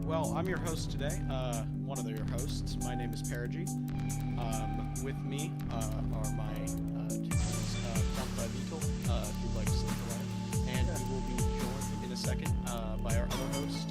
Well, I'm your host today, one of your hosts. My name is Paraji. With me are my two friends, Vito, who'd like to say hello, and we will be joined in a second by our other host.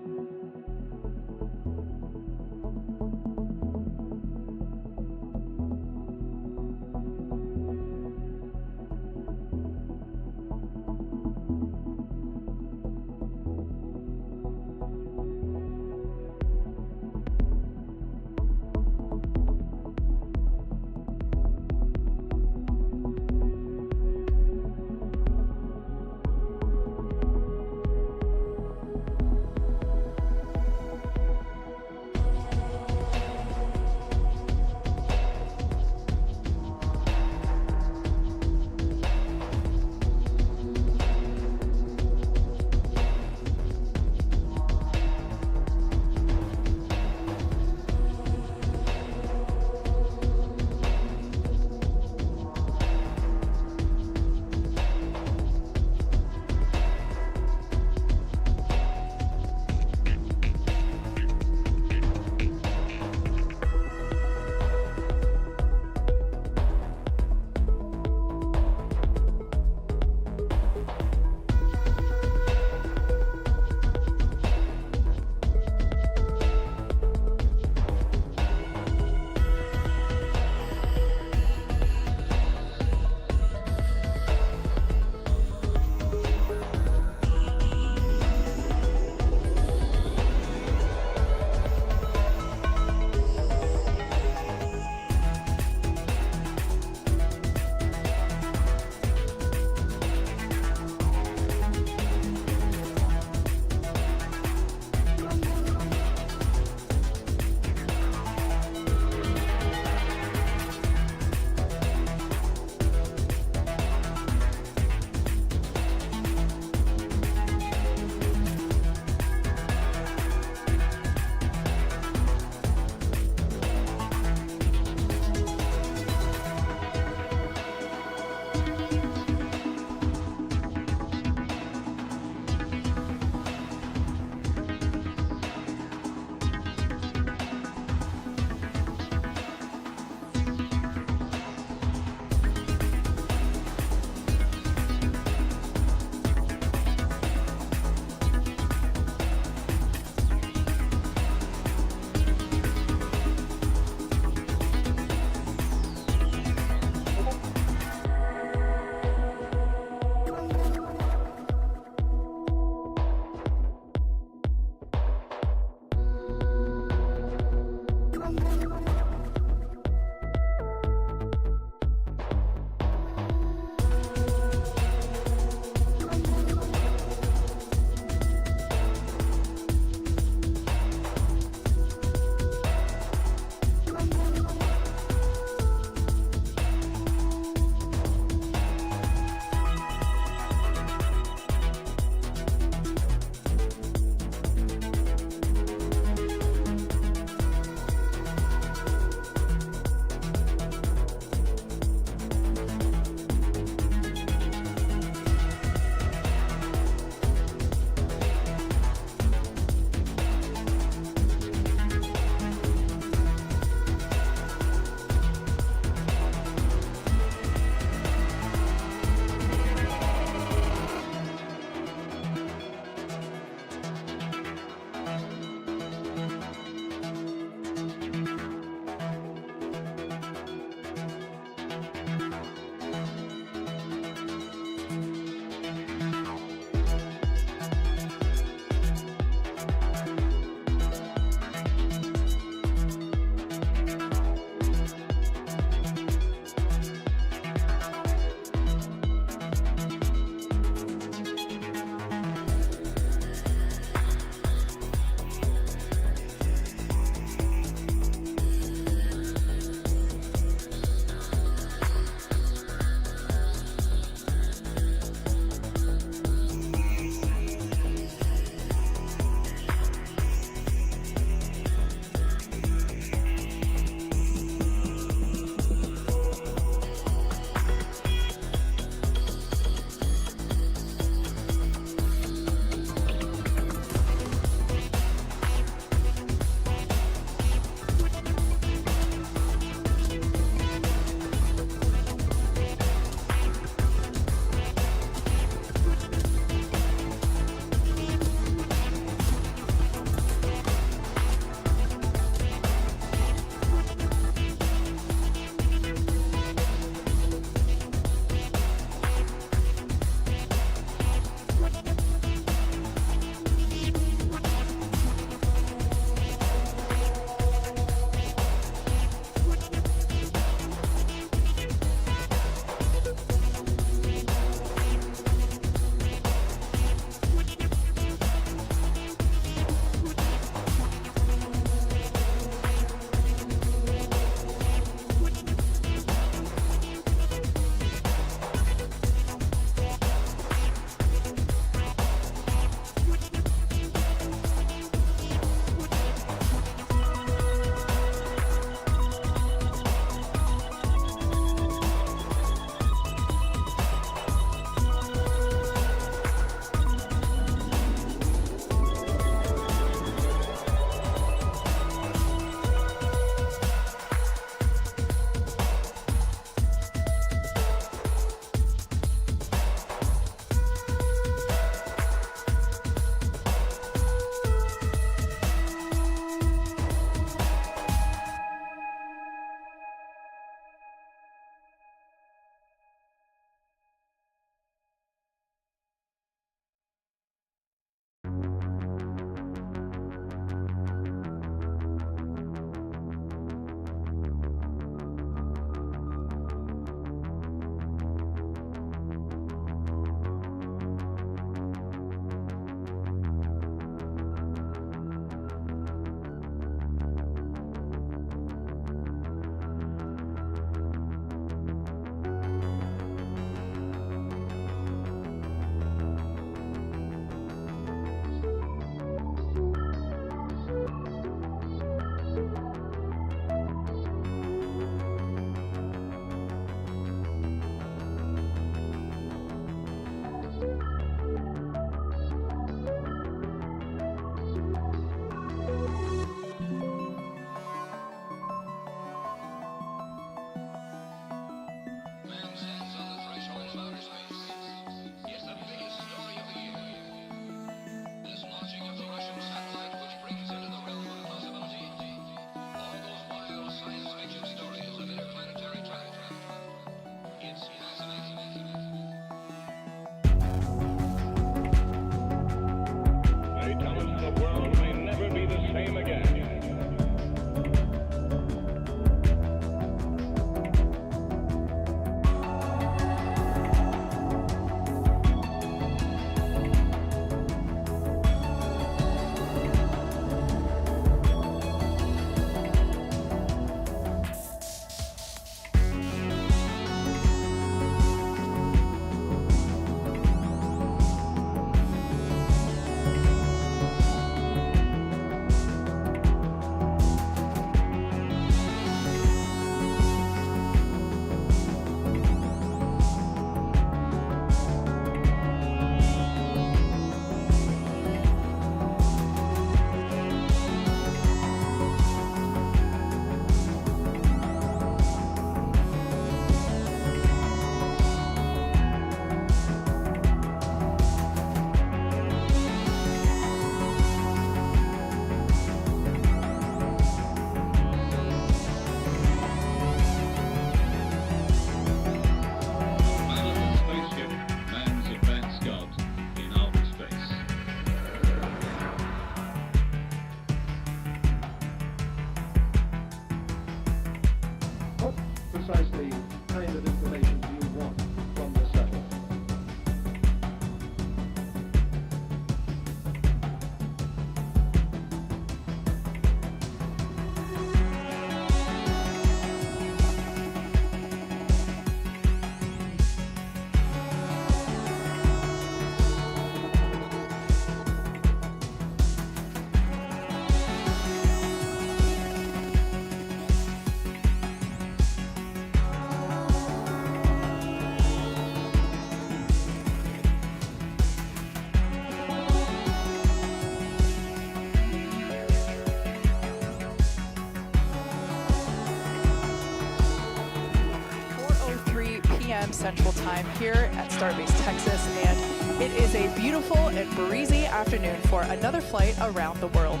p.m. Central Time here at Starbase, Texas, and it is a beautiful and breezy afternoon for another flight around the world.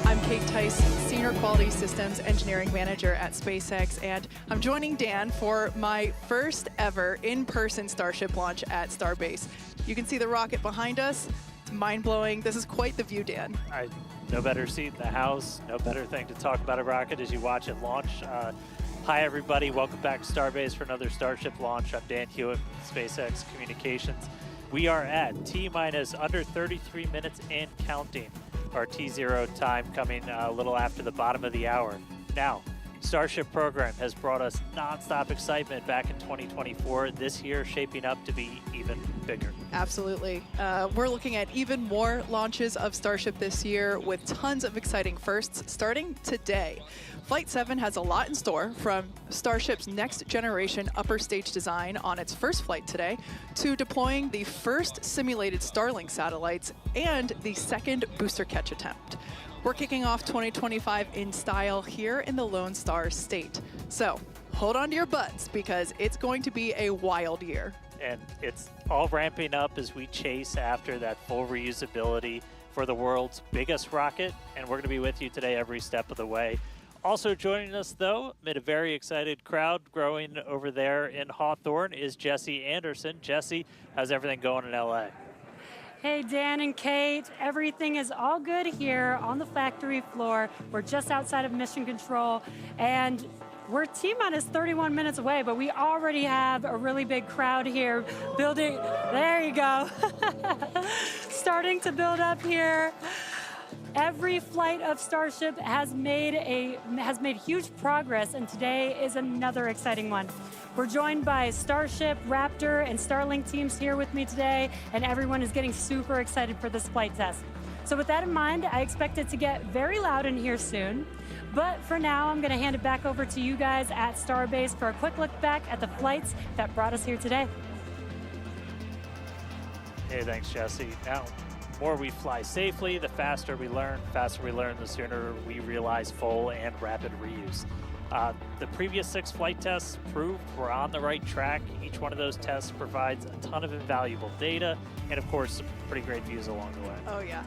I'm Kate Tice, Senior Quality Systems Engineering Manager at SpaceX, and I'm joining Dan for my first ever in-person Starship launch at Starbase. You can see the rocket behind us. It's mind-blowing. This is quite the view, Dan. No better seat in the house, no better thing to talk about a rocket as you watch it launch. Hi, everybody. Welcome back to Starbase for another Starship launch. I'm Dan Hewitt with SpaceX Communications. We are at T-minus under 33 minutes and counting. Our T0 time coming a little after the bottom of the hour. Now, Starship program has brought us nonstop excitement back in 2024. This year shaping up to be even bigger. Absolutely. We're looking at even more launches of Starship this year with tons of exciting firsts starting today. Flight 7 has a lot in store, from Starship's next generation upper stage design on its first flight today, to deploying the first simulated Starlink satellites and the second booster catch attempt. We're kicking off 2025 in style here in the Lone Star State. So hold on to your butts because it's going to be a wild year. And it's all ramping up as we chase after that full reusability for the world's biggest rocket. And we're going to be with you today every step of the way. Also joining us, though, amid a very excited crowd growing over there in Hawthorne, is Jesse Anderson. Jesse, how's everything going in LA? Hey, Dan and Kate, everything is all good here on the factory floor. We're just outside of mission control, and we're T-minus 31 minutes away, but we already have a really big crowd here building. There you go. Starting to build up here. Every flight of Starship has made huge progress, and today is another exciting one. We're joined by Starship, Raptor, and Starlink teams here with me today, and everyone is getting super excited for this flight test. So with that in mind, I expect it to get very loud in here soon. But for now, I'm going to hand it back over to you guys at Starbase for a quick look back at the flights that brought us here today. Hey, thanks, Jesse. Now, the more we fly safely, the faster we learn. The faster we learn, the sooner we realize full and rapid reuse. The previous 6 flight tests proved we're on the right track. Each one of those tests provides a ton of invaluable data and, of course, some pretty great views along the way. Oh, yeah.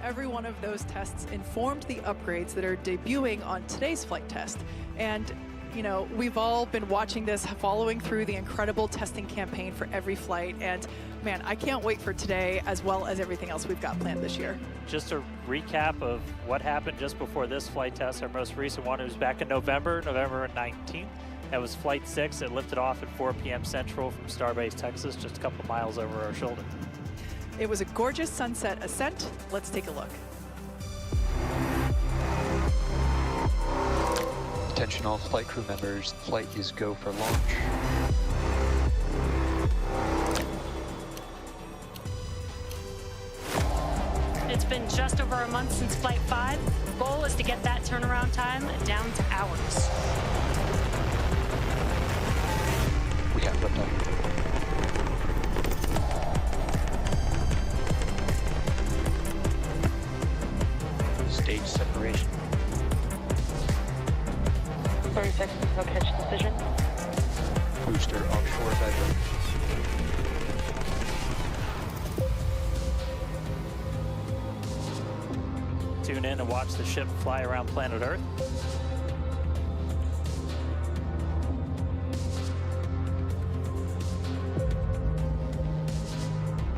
Every one of those tests informed the upgrades that are debuting on today's flight test. And, you know, we've all been watching this, following through the incredible testing campaign for every flight. And, man, I can't wait for today as well as everything else we've got planned this year. Just a recap of what happened just before this flight test. Our most recent one was back in November 19th. That was Flight 6. It lifted off at 4 p.m. Central from Starbase, Texas, just a couple miles over our shoulder. It was a gorgeous sunset ascent. Let's take a look. Attention all flight crew members, flight is go for launch. It's been just over a month since Flight 5. The goal is to get that turnaround time down to hours. We got lift off. Stage separation. 30 seconds, no catch decision. Booster offshore diverge. Tune in and watch the ship fly around planet Earth.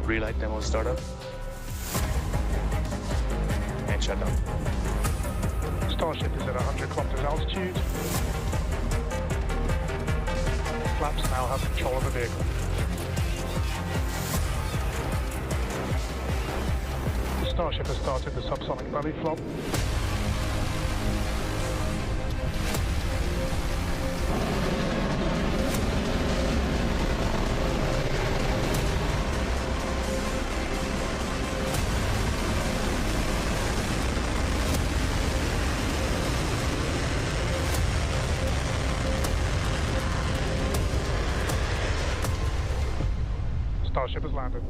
Relight demo startup. And shut down. Starship is at 100 kilometers altitude. Flaps now have control of the vehicle. Starship has started the subsonic belly flop. Starship has landed.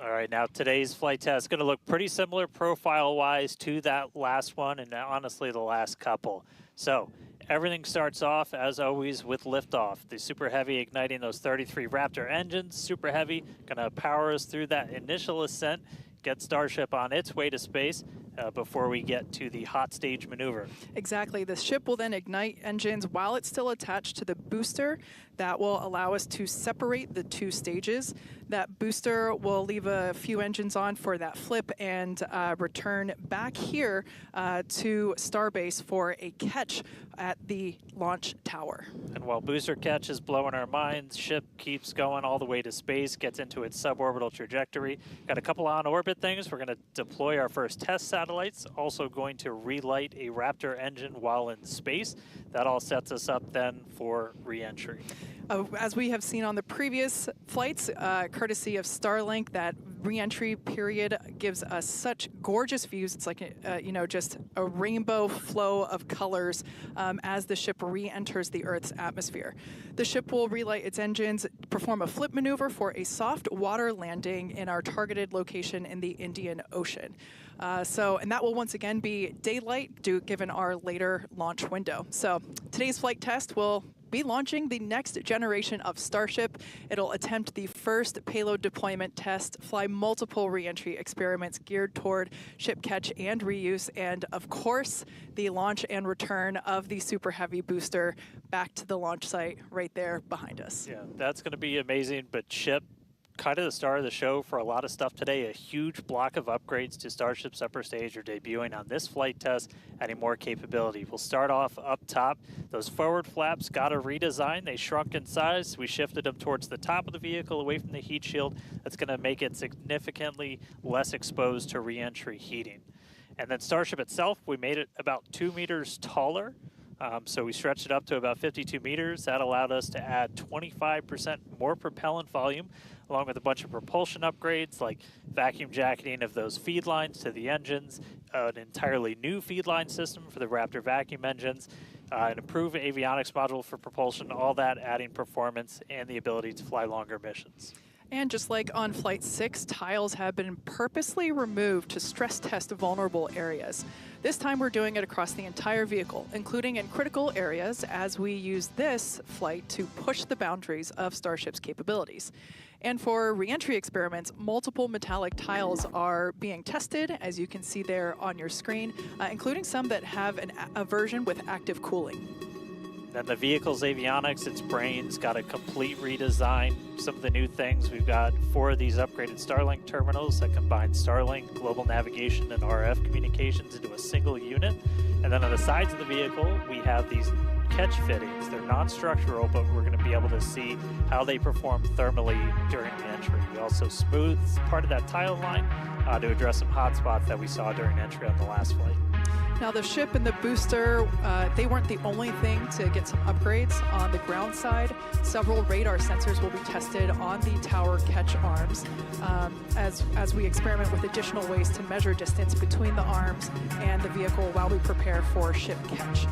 All right, now today's flight test is going to look pretty similar profile-wise to that last one and honestly the last couple. So Everything starts off, as always, with liftoff. The Super Heavy igniting those 33 Raptor engines. Super Heavy gonna power us through that initial ascent, get Starship on its way to space before we get to the hot stage maneuver. Exactly. The ship will then ignite engines while it's still attached to the booster. That will allow us to separate the two stages. That booster will leave a few engines on for that flip and return back here to Starbase for a catch at the launch tower. And while booster catch is blowing our minds, ship keeps going all the way to space, gets into its suborbital trajectory. Got a couple on-orbit things. We're going to deploy our first test satellites, also going to relight a Raptor engine while in space. That all sets us up then for re-entry. As we have seen on the previous flights, courtesy of Starlink, that re-entry period gives us such gorgeous views. It's like, just a rainbow flow of colors as the ship re-enters the Earth's atmosphere. The ship will relight its engines, perform a flip maneuver for a soft water landing in our targeted location in the Indian Ocean. And that will once again be daylight given our later launch window. So today's flight test will be launching the next generation of Starship. It'll attempt the first payload deployment test, fly multiple re-entry experiments geared toward ship catch and reuse, and of course, the launch and return of the Super Heavy booster back to the launch site right there behind us. Yeah, that's going to be amazing, but ship, kind of the star of the show for a lot of stuff today. A huge block of upgrades to Starship's upper stage are debuting on this flight test, adding more capability. We'll start off up top. Those forward flaps got a redesign. They shrunk in size. We shifted them towards the top of the vehicle, away from the heat shield. That's going to make it significantly less exposed to re-entry heating. And then Starship itself, we made it about 2 meters taller. So we stretched it up to about 52 meters. That allowed us to add 25% more propellant volume, along with a bunch of propulsion upgrades like vacuum jacketing of those feed lines to the engines, an entirely new feed line system for the Raptor vacuum engines, an improved avionics module for propulsion, all that adding performance and the ability to fly longer missions. And just like on Flight 6, tiles have been purposely removed to stress test vulnerable areas. This time we're doing it across the entire vehicle, including in critical areas, as we use this flight to push the boundaries of Starship's capabilities. And for re-entry experiments, multiple metallic tiles are being tested, as you can see there on your screen, including some that have a version with active cooling. Then the vehicle's avionics, its brains, got a complete redesign. Some of the new things, we've got 4 of these upgraded Starlink terminals that combine Starlink, global navigation, and RF communications into a single unit. And then on the sides of the vehicle, we have these catch fittings. They're non-structural, but we're going to be able to see how they perform thermally during the entry. We also smoothed part of that tile line to address some hot spots that we saw during entry on the last flight. Now the ship and the booster, they weren't the only thing to get some upgrades. On the ground side, several radar sensors will be tested on the tower catch arms as we experiment with additional ways to measure distance between the arms and the vehicle while we prepare for ship catch.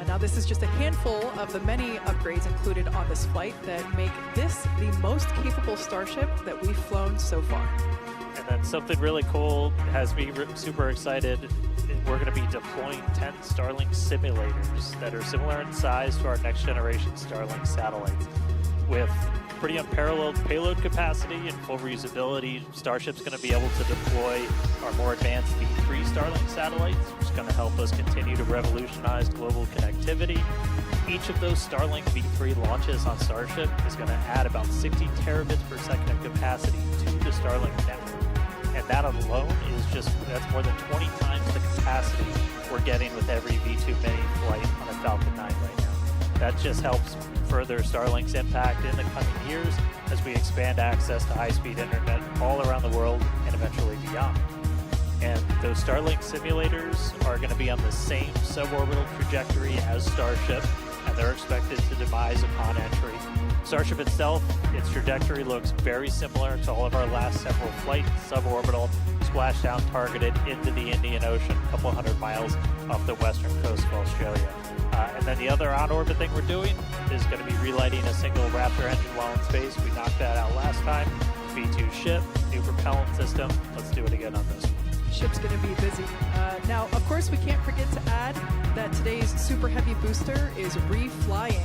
Now this is just a handful of the many upgrades included on this flight that make this the most capable Starship that we've flown so far. And then something really cool has me super excited. We're going to be deploying 10 Starlink simulators that are similar in size to our next generation Starlink satellites. With pretty unparalleled payload capacity and full reusability, Starship's going to be able to deploy our more advanced V3 Starlink satellites, which is going to help us continue to revolutionize global connectivity. Each of those Starlink V3 launches on Starship is going to add about 60 terabits per second of capacity to the Starlink network. And that alone is that's more than 20 times the capacity we're getting with every V2 Mini flight on a Falcon 9 right now. That just helps further Starlink's impact in the coming years as we expand access to high-speed internet all around the world and eventually beyond. And those Starlink simulators are going to be on the same suborbital trajectory as Starship, and they're expected to demise upon entry. Starship itself, its trajectory looks very similar to all of our last several flights, suborbital, splashdown targeted into the Indian Ocean, a couple hundred miles off the western coast of Australia. And then the other on-orbit thing we're doing is going to be relighting a single Raptor engine while in space. We knocked that out last time. V2 ship, new propellant system. Let's do it again on this one. ship's going to be busy. Now, of course, we can't forget to add that today's super heavy booster is reflying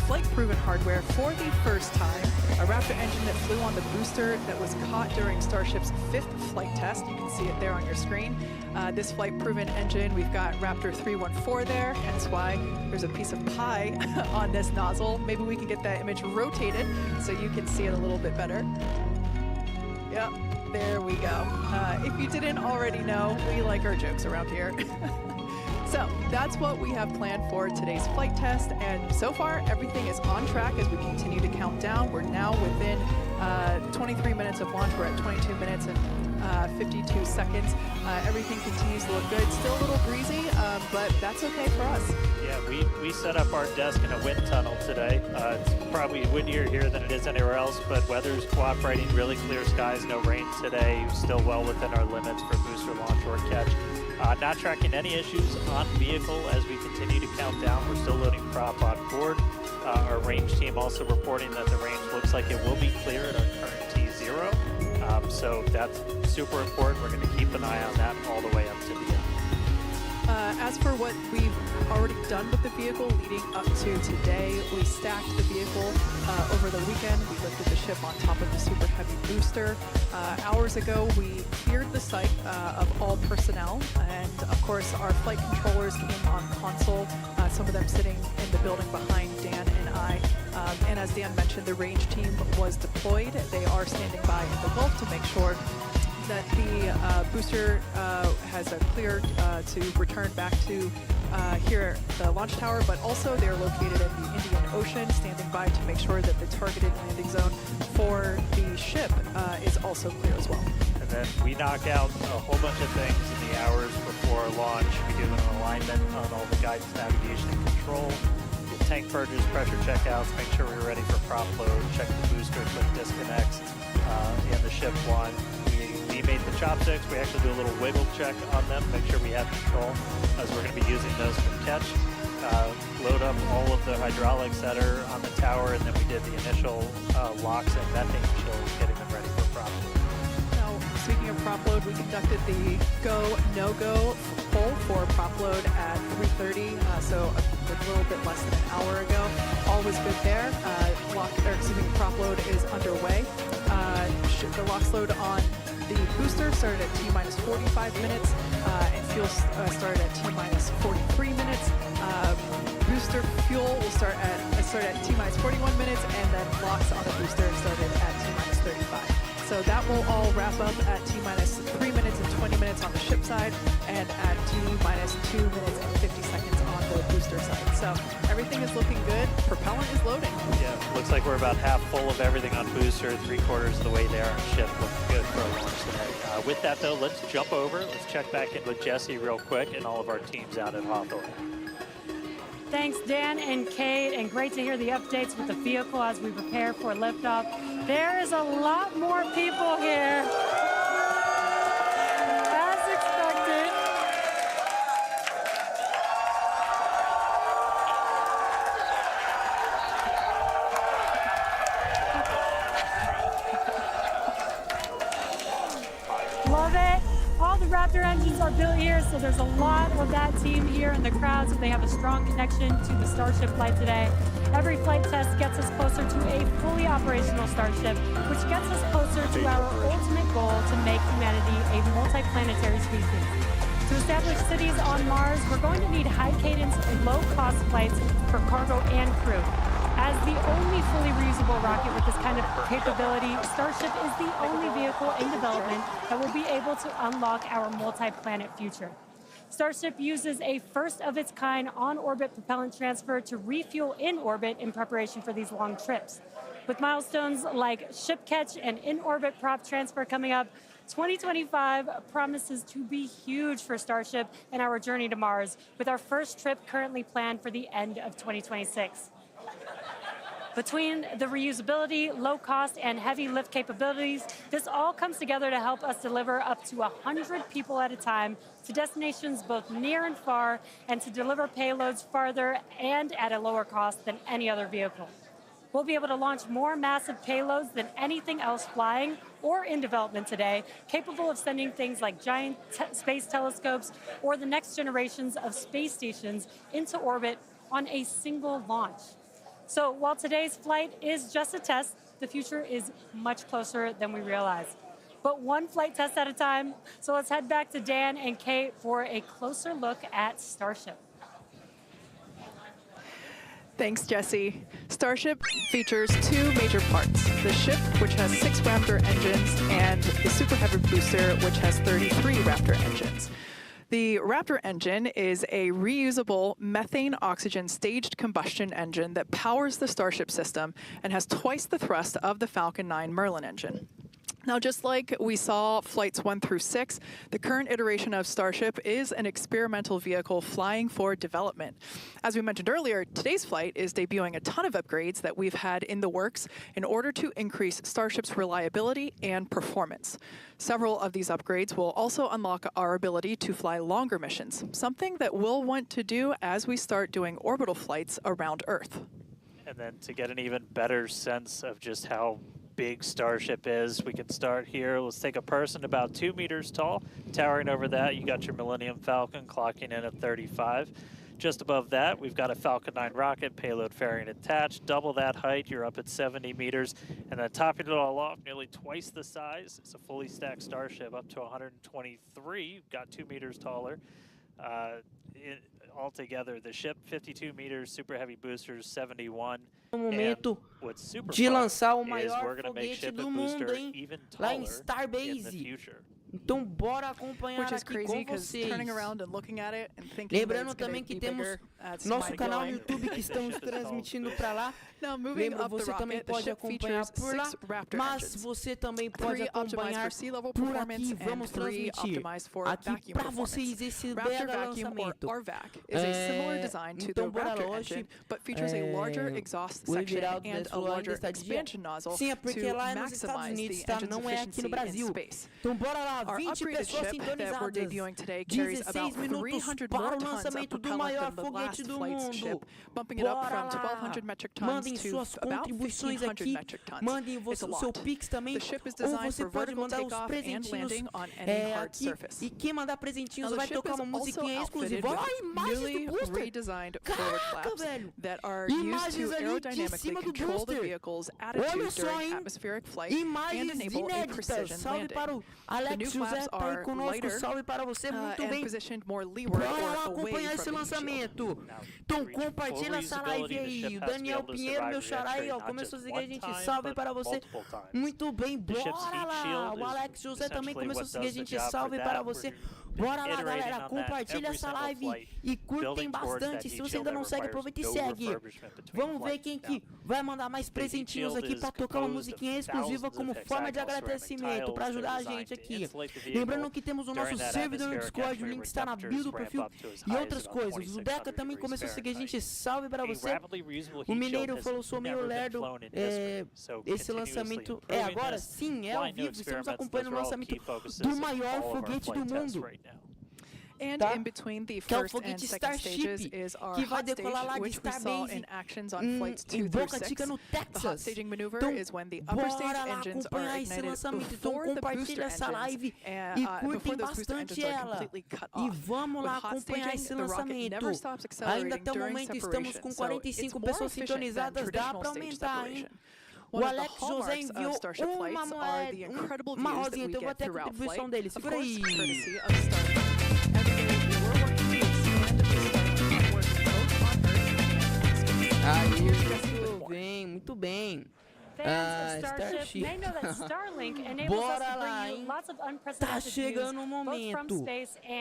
flight-proven hardware for the first time. A Raptor engine that flew on the booster that was caught during Starship's 5th flight test. You can see it there on your screen. This flight-proven engine, we've got Raptor 314 there, hence why there's a piece of pie on this nozzle. Maybe we can get that image rotated so you can see it a little bit better. Yep, there we go. If you didn't already know, we like our jokes around here. So that's what we have planned for today's flight test, and so far everything is on track as we continue to count down. We're now within 23 minutes of launch. We're at 22 minutes and 52 seconds. Everything continues to look good. Still a little breezy, but that's okay for us. Yeah, we set up our desk in a wind tunnel today. It's probably windier here than it is anywhere else, but weather's cooperating, really clear skies, no rain today. Still well within our limits for booster launch or catch. Not tracking any issues on vehicle as we continue to count down. We're still loading prop on board. Our range team also reporting that the range looks like it will be clear at our current T0. So that's super important. We're going to keep an eye on that all the way up to the end. As for what we've already done with the vehicle leading up to today, we stacked the vehicle over the weekend. We lifted the ship on top of the super heavy booster. Hours ago, we cleared the site of all personnel, and of course our flight controllers came on console, some of them sitting in the building behind Dan and I. And as Dan mentioned, the range team was deployed. They are standing by in the Gulf to make sure that the booster has a clear to return back to here at the launch tower, but also they're located in the Indian Ocean, standing by to make sure that the targeted landing zone for the ship is also clear as well. And then we knock out a whole bunch of things in the hours before launch. We do an alignment on all the guidance, navigation, and control. Tank purges, pressure checkouts, make sure we're ready for prop load, check the booster, quick disconnects, and the ship one. We made the chopsticks. We actually do a little wiggle check on them, make sure we have control, as we're going to be using those for catch. Load up all of the hydraulics that are on the tower, and then we did the initial locks and venting chills, getting them ready for prop load. Now, speaking of prop load, we conducted the go, no-go poll for prop load at 3:30, so a little bit less than an hour ago. All was good there. Prop load is underway. The LOX load on the booster started at T-minus 45 minutes, and fuel started at T-minus 43 minutes. Booster fuel will start at T-minus 41 minutes, and then LOX on the booster started at T-minus 35. So that will all wrap up at T-minus 3 minutes and 20 minutes on the ship side, and at T-minus 2 minutes and 50 seconds on the booster side. So everything is looking good. Propellant is loading. Yeah, looks like we're about half full of everything on booster, 3/4 of the way there on ship. Looking good for a launch today. With that though, let's jump over. Let's check back in with Jesse real quick and all of our teams out at Hawthorne. Thanks, Dan and Kate, and great to hear the updates with the vehicle as we prepare for liftoff. There is a lot more people here, as expected. Love it. All the Raptor engines are built here, so there's a lot of that team here in the crowd, so they have a strong connection to the Starship flight today. Every flight test gets us closer to a fully operational Starship, which gets us closer to our ultimate goal to make humanity a multi-planetary species. To establish cities on Mars, we're going to need high-cadence and low-cost flights for cargo and crew. As the only fully reusable rocket with this kind of capability, Starship is the only vehicle in development that will be able to unlock our multi-planet future. Starship uses a first-of-its-kind on-orbit propellant transfer to refuel in orbit in preparation for these long trips. With milestones like ship catch and in-orbit prop transfer coming up, 2025 promises to be huge for Starship and our journey to Mars, with our first trip currently planned for the end of 2026. Between the reusability, low cost, and heavy lift capabilities, this all comes together to help us deliver up to 100 people at a time to destinations both near and far, and to deliver payloads farther and at a lower cost than any other vehicle. we'll be able to launch more massive payloads than anything else flying or in development today, capable of sending things like giant space telescopes or the next generations of space stations into orbit on a single launch. So while today's flight is just a test, the future is much closer than we realize. But one flight test at a time, so let's head back to Dan and Kate for a closer look at Starship. Thanks, Jesse. Starship features two major parts: the ship, which has 6 Raptor engines, and the Super Heavy booster, which has 33 Raptor engines. The Raptor engine is a reusable methane-oxygen staged combustion engine that powers the Starship system and has twice the thrust of the Falcon 9 Merlin engine. Now, just like we saw flights 1 through 6, the current iteration of Starship is an experimental vehicle flying for development. As we mentioned earlier, today's flight is debuting a ton of upgrades that we've had in the works in order to increase Starship's reliability and performance. Several of these upgrades will also unlock our ability to fly longer missions, something that we'll want to do as we start doing orbital flights around Earth. And then to get an even better sense of just how big Starship is, we can start here. Let's take a person about 2 meters tall. Towering over that, you got your Millennium Falcon clocking in at 35. Just above that, we've got a Falcon 9 rocket, payload fairing attached. Double that height, you're up at 70 meters. And then topping it all off, nearly twice the size, it's a fully stacked Starship up to 123, got 2 meters taller. Altogether, the ship 52 meters, super heavy boosters 71. No momento de lançar o maior foguete do mundo, hein? Lá em Starbase. Então bora acompanhar aqui com vocês. Lembrando também que temos nosso canal no YouTube que estamos transmitindo para lá. Lembra, você também pode acompanhar por lá, mas você também pode acompanhar por aqui. Vamos transmitir aqui para vocês esse mega lançamento. Então bora lá hoje. O Everaldo ainda está dizendo. Sim, é porque lá nos Estados Unidos, tá? Não é aqui no Brasil. Então bora lá. 20 pessoas sintonizadas, 16 minutos para o lançamento do maior foguete do mundo. Bora lá! Mandem suas contribuições aqui, mandem o seu Pix também, ou você pode mandar os presentinhos aqui. E quem mandar presentinhos vai tocar uma musiquinha exclusiva. Olha imagens do booster! Caraca, velho! Imagens ali de cima do booster! Olha só, hein? Imagens inéditas! Salve para o Alex José, tá aí conosco, salve para você, muito bem. Bora lá acompanhar esse lançamento. Então compartilha essa live aí. O Daniel Pinheiro, meu xará aí, ó, começou a seguir a gente, salve para você. Muito bem, bora lá. O Alex José também começou a seguir a gente, salve para você. Bora lá, galera, compartilha essa live e curtem bastante. Se você ainda não segue, aproveita e segue. Vamos ver quem que vai mandar mais presentinhos aqui para tocar uma musiquinha exclusiva como forma de agradecimento, para ajudar a gente aqui. Lembrando que temos o nosso servidor no Discord, o link está na bio do perfil e outras coisas. O Deca também começou a seguir a gente, salve para você. O Mineiro falou, sou meio lerdo, esse lançamento é agora? Sim, é ao vivo, estamos acompanhando o lançamento do maior foguete do mundo. Tá? Que é o Foguete Starship, que vai decolar lá de Starbase em Boca Chica, no Texas. Então, bora lá acompanhar esse lançamento. Então, compartilha essa live e curtem bastante ela. E vamos lá acompanhar esse lançamento. Ainda até o momento estamos com 45 pessoas sintonizadas, dá pra aumentar, hein? O Alex José enviou uma rosinha, então eu vou até a contribuição dele. Segura aí. Aí, muito bem, muito bem. Starship. Bora lá, hein? Tá chegando o momento.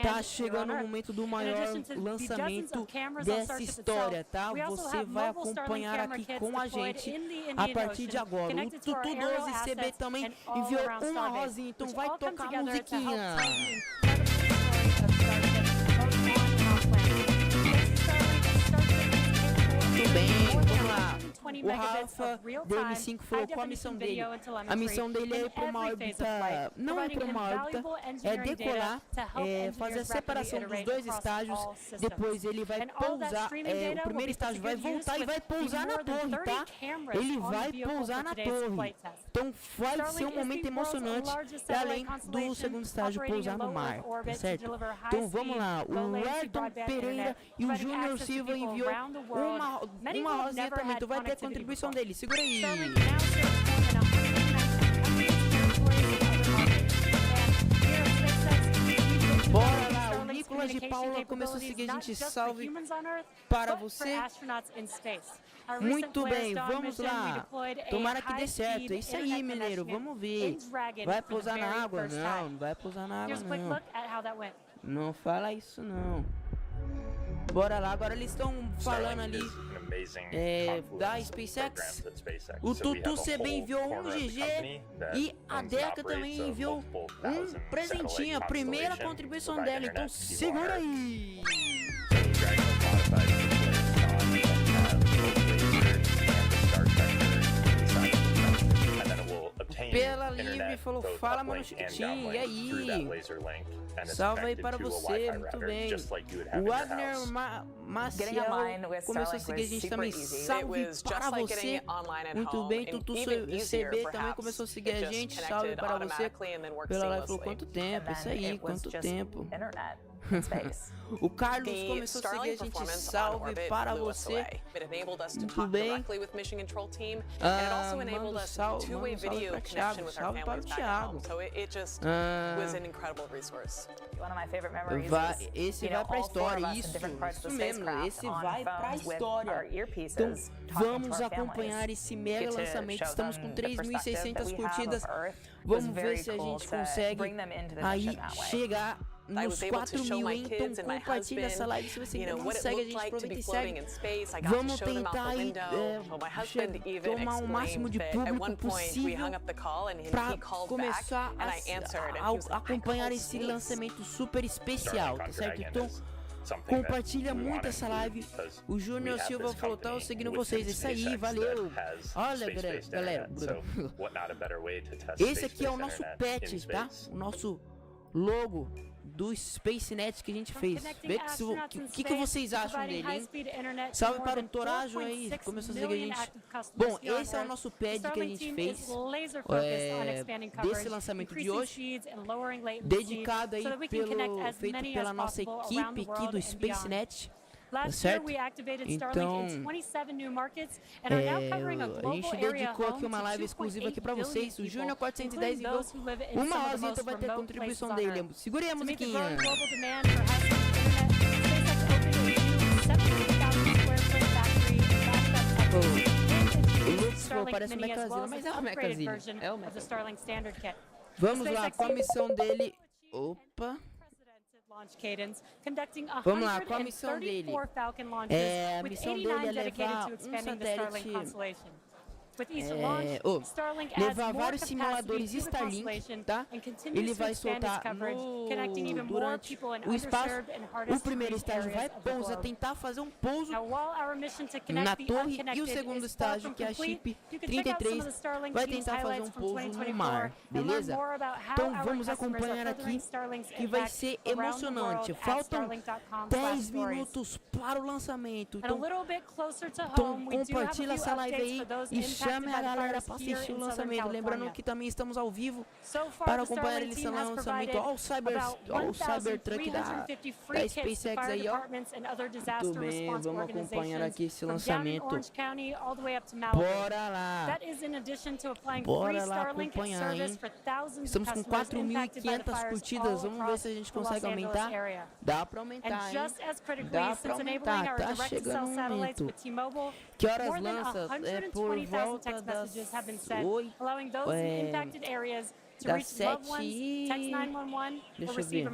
Tá chegando o momento do maior lançamento dessa história, tá? Você vai acompanhar aqui com a gente a partir de agora. O Tutu12CB também enviou uma rosinha, então vai tocar a musiquinha. Muito bem, vamos lá. o Rafa do M5 falou qual a missão dele. A missão dele é ir para uma órbita, não ir para uma órbita, é decolar, fazer a separação dos dois estágios, depois ele vai pousar, o primeiro estágio vai voltar e vai pousar na torre, tá? Ele vai pousar na torre. Então vai ser um momento emocionante, além do segundo estágio pousar no mar, tá certo? Então vamos lá, o Ayrton Pereira e o Júnior Silva enviou uma rosinha também, então vai ter a contribuição dele, segura aí. Bora lá, o Nicolas de Paula começou a seguir a gente, salve para você. Muito bem, vamos lá. Tomara que dê certo. É isso aí, mineiro. Vamos ver. Vai pousar na água? Não, não vai pousar na água, não. Não fala isso, não. Bora lá. Agora eles estão falando ali da SpaceX. O Tutu CB enviou um GG e a Deca também enviou um presentinho. A primeira contribuição dela. Então segura aí. Pela Livre falou, fala mano Chiquitinho, e aí? Salve aí para você, muito bem. O Wagner Maciel começou a seguir a gente também, salve para você, muito bem. Tutu CB também começou a seguir a gente, salve para você. Pela Live falou, quanto tempo, isso aí, quanto tempo. O Carlos começou a seguir a gente, salve para você. Muito bem. Manda salve para o Thiago, salve para o Thiago. Esse vai para a história, isso mesmo, esse vai para a história. Então vamos acompanhar esse mega lançamento, estamos com 3.600 curtidas. Vamos ver se a gente consegue aí chegar nos 4.000, hein? Então compartilha essa live se você ainda não segue a gente, aproveita e segue. Vamos tentar aí tomar o máximo de público possível para começar a acompanhar esse lançamento super especial, tá certo? Então compartilha muito essa live. O Júnior Silva falou, tá seguindo vocês, é isso aí, valeu. Olha, galera, esse aqui é o nosso pet, tá? O nosso logo do SpaceNet que a gente fez. Vê o que vocês acham dele, hein? Salve para o Torajo aí, começou a seguir a gente. Bom, esse é o nosso pad que a gente fez desse lançamento de hoje, dedicado aí feito pela nossa equipe aqui do SpaceNet. Tá certo? Então, a gente dedicou aqui uma live exclusiva aqui pra vocês. O Júnior 410 enviou uma rosinha, então vai ter a contribuição dele. Segurei a musiquinha. O Lux falou, parece uma mecazina, mas é uma mecazina. É uma mecazina. Vamos lá, com a missão dele. Opa. Vamos lá, qual a missão dele? A missão dele é levar um satélite, levar vários simuladores Starlink, tá? Ele vai soltar durante o espaço. O primeiro estágio vai pousar, tentar fazer um pouso na torre, e o segundo estágio, que é a Chip 33, vai tentar fazer um pouso no mar, beleza? Então vamos acompanhar aqui, que vai ser emocionante. Faltam 10 minutos para o lançamento, então compartilha essa live aí e chame a galera para assistir o lançamento. Lembrando que também estamos ao vivo para acompanhar esse lançamento. Olha o Cybertruck da SpaceX aí, ó. Muito bem, vamos acompanhar aqui esse lançamento. Bora lá. Bora lá acompanhar, hein? Estamos com 4.500 curtidas. Vamos ver se a gente consegue aumentar. Dá para aumentar, hein? Dá para aumentar. Tá chegando o momento. Que horas lança? É por volta das 8, das 7 e... Deixa eu ver.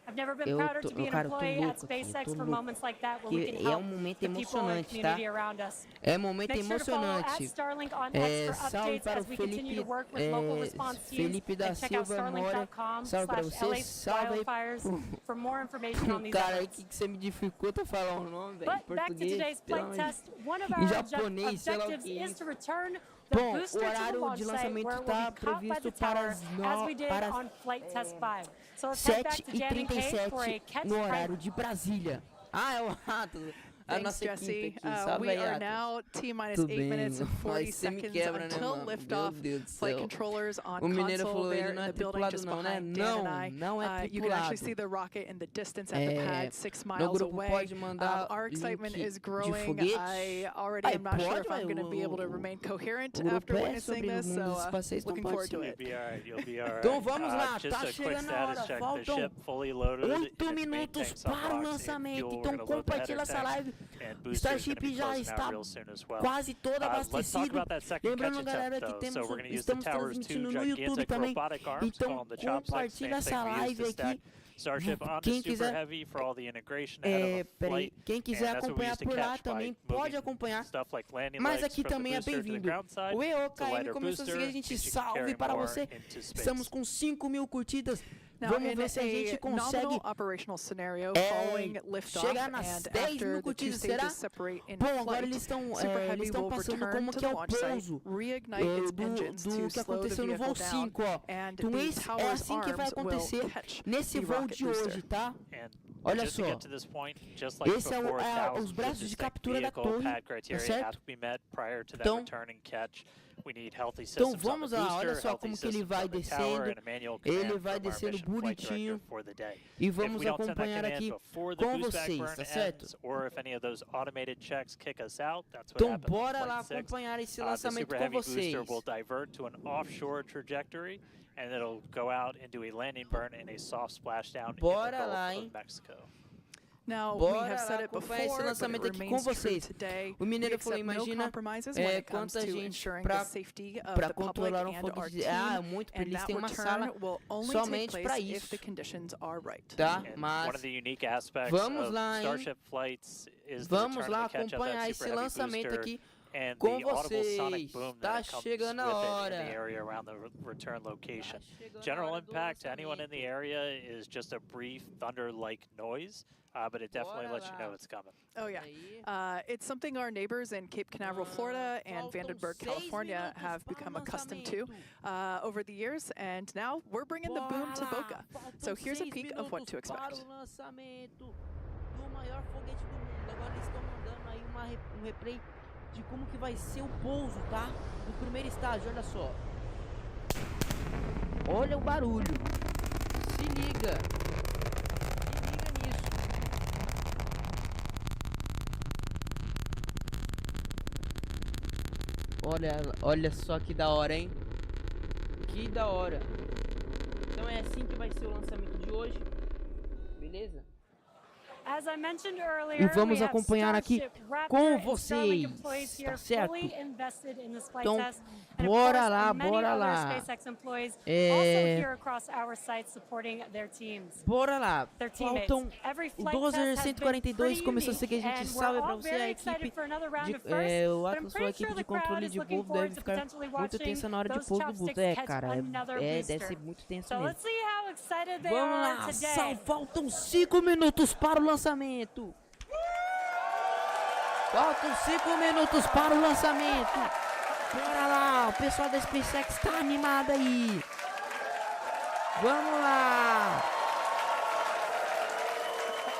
I've never been prouder to be an employee at SpaceX for moments like that where we can help the people and community around us. É um momento Make sure to follow emocionante. @Starlink on X for Salve updates para as o we continue to work with local response teams Felipe da and check out Silva Mora. Salve para você, salve aí starlink.com/LA-wildfires for more information on these cara aí efforts. que você me dificulta falar o nome, velho, em But back to português. today's flight test, one of Em our japonês, sei lá o objectives que é is isso. to return the Bom, o booster to the horário launch de site lançamento where it will está be caught by the previsto para tower as as we did on flight test 5. So let's head back to Dan and Kate for a catch no private. horário de Brasília. Ah, é o rato. A Thanks, nossa Jesse. equipe aqui, salve We aí, are Atos. now T-minus Tudo 8 bem, minutes and mano. 40 Mas você me seconds quebra, né, until mano? liftoff. Meu Deus do Flight céu. controllers on O mineiro console falou, there ele in não é the building tripulado just não, né? behind Dan and I. Não é You can actually tripulado. see the rocket in the distance at the pad 6 No miles grupo away. pode mandar Our excitement link is de growing. foguetes. I already am not sure if I'm going to be able to remain coherent o grupo after é witnessing sobre this, o so mundo dos passeios, looking não forward pode to ser. it. You'll be all right. Então vamos lá, Just tá a quick chegando a hora, status check. The faltam ship fully loaded. 8 its main minutos tanks on para o box, and lançamento, fuel, então we're gonna load the compartilha header essa tanks, live. and booster is gonna Starship be já closing out está real soon as well. quase todo Let's talk abastecido. about that second Lembrando, catch galera, attempt, que though. So we're going to use the estamos tower's two transmitindo no YouTube gigantic também. robotic arms Então called the chopsticks. compartilha Same thing essa we use live to stack aqui. Starship on Quem is super quiser, heavy for all the integration ahead of a peraí, flight. quem quiser And that's what we acompanhar use to por lá catch também by pode moving acompanhar. stuff like landing Mas legs aqui from the também é booster to the bem-vindo. ground side. O It's a EOKM lighter começou a seguir a booster, gente, means you can salve carry para more você. into space. Estamos com 5.000 curtidas. Now, Vamos in ver se a gente a consegue nominal operational scenario following liftoff chegar nas and 10 after mil the two curtidas, será? stages separate in Bom, agora flight, eles estão Super Heavy will passando return como to que é the o launch site, pouso reignite its engines do to que slow the aconteceu no vehicle voo down, 5, ó. and Então the esse é tower's assim que vai arms will acontecer catch nesse the voo rocket de booster. hoje, tá? And Olha just to só, get to this point, just like esse é before, thousands os of braços de distinct captura da vehicle torre, pad tá criteria have certo? to be met prior to that Então, return and catch. We need healthy então systems on vamos the lá, booster, olha só healthy como que ele systems vai on the tower, descendo, and a manual ele command vai from our descendo mission flight bonitinho director for the day. e If vamos we don't send that acompanhar command aqui before the com boost back vocês, burn tá certo? ends, or if any of those automated checks kick us out, that's what Então happened on bora flight lá 6. acompanhar esse The lançamento super com heavy vocês. booster will divert to an offshore trajectory, and it'll go out into a landing burn and a soft splashdown in the Bora Gulf lá, of hein? Mexico. Now, we Bora have said lá it acompanhar esse before, but it lançamento aqui com remains true vocês. today. O We mineiro falou, accept no imagina compromises when it comes quanta to gente ensuring the safety of para the public controlar and our foguete. team, Muito, and eles that têm uma return sala will only take somente para place if isso, the conditions are right. tá? And one Mas of the unique aspects vamos of lá, hein? Starship flights is the Vamos return lá of the catch of acompanhar that esse super heavy lançamento booster aqui and com the audible sonic vocês. boom Tá that comes with it chegando a in hora. the area around the return location. chegando a General hora do impact to anyone in the lançamento. area is just a brief thunder-like noise, but it definitely Bora lets you lá. know it's coming. Oh, yeah. Aí. It's something our neighbors in Cape Canaveral, Florida and Faltam Vandenberg, 6 California minutos have para o become accustomed to lançamento. over the years, and now we're bringing the boom to Bora lá. Boca. Faltam So here's a 6 peek of what to minutos para expect. o lançamento do maior foguete do mundo. Agora eles estão mandando aí um replay de como que vai ser o pouso, tá? No primeiro estágio, olha só. Olha o barulho. Se liga. Se liga nisso. Olha só que da hora, hein? Que da hora. Então é assim que vai ser o lançamento de hoje. Beleza? As I mentioned earlier, E vamos we have acompanhar aqui Starship, Raptor, com and Starlink vocês, employees tá here certo? fully invested in this flight Então, test. And of bora course, lá, many bora other lá. SpaceX employees also É, here across our sites supporting their teams. bora lá. Their teammates. Faltam Every o flight test Dozer has been 142 pretty começou a unique, seguir a gente. and Salve we're pra all você, very a excited equipe for another round de, of firsts, o but I'm Atlas, sua pretty equipe sure de the crowd controle is de looking voo forward deve to ficar potentially muito watching tensa na hora de those pouso do chopsticks voo. É, catch cara, another deve booster. ser muito tenso So mesmo. let's see how excited they Vamos are lá, today. faltam 5 minutos para o lançamento. Faltam 5 minutos para o lançamento. Bora lá, o pessoal da SpaceX está animado aí. Vamos lá.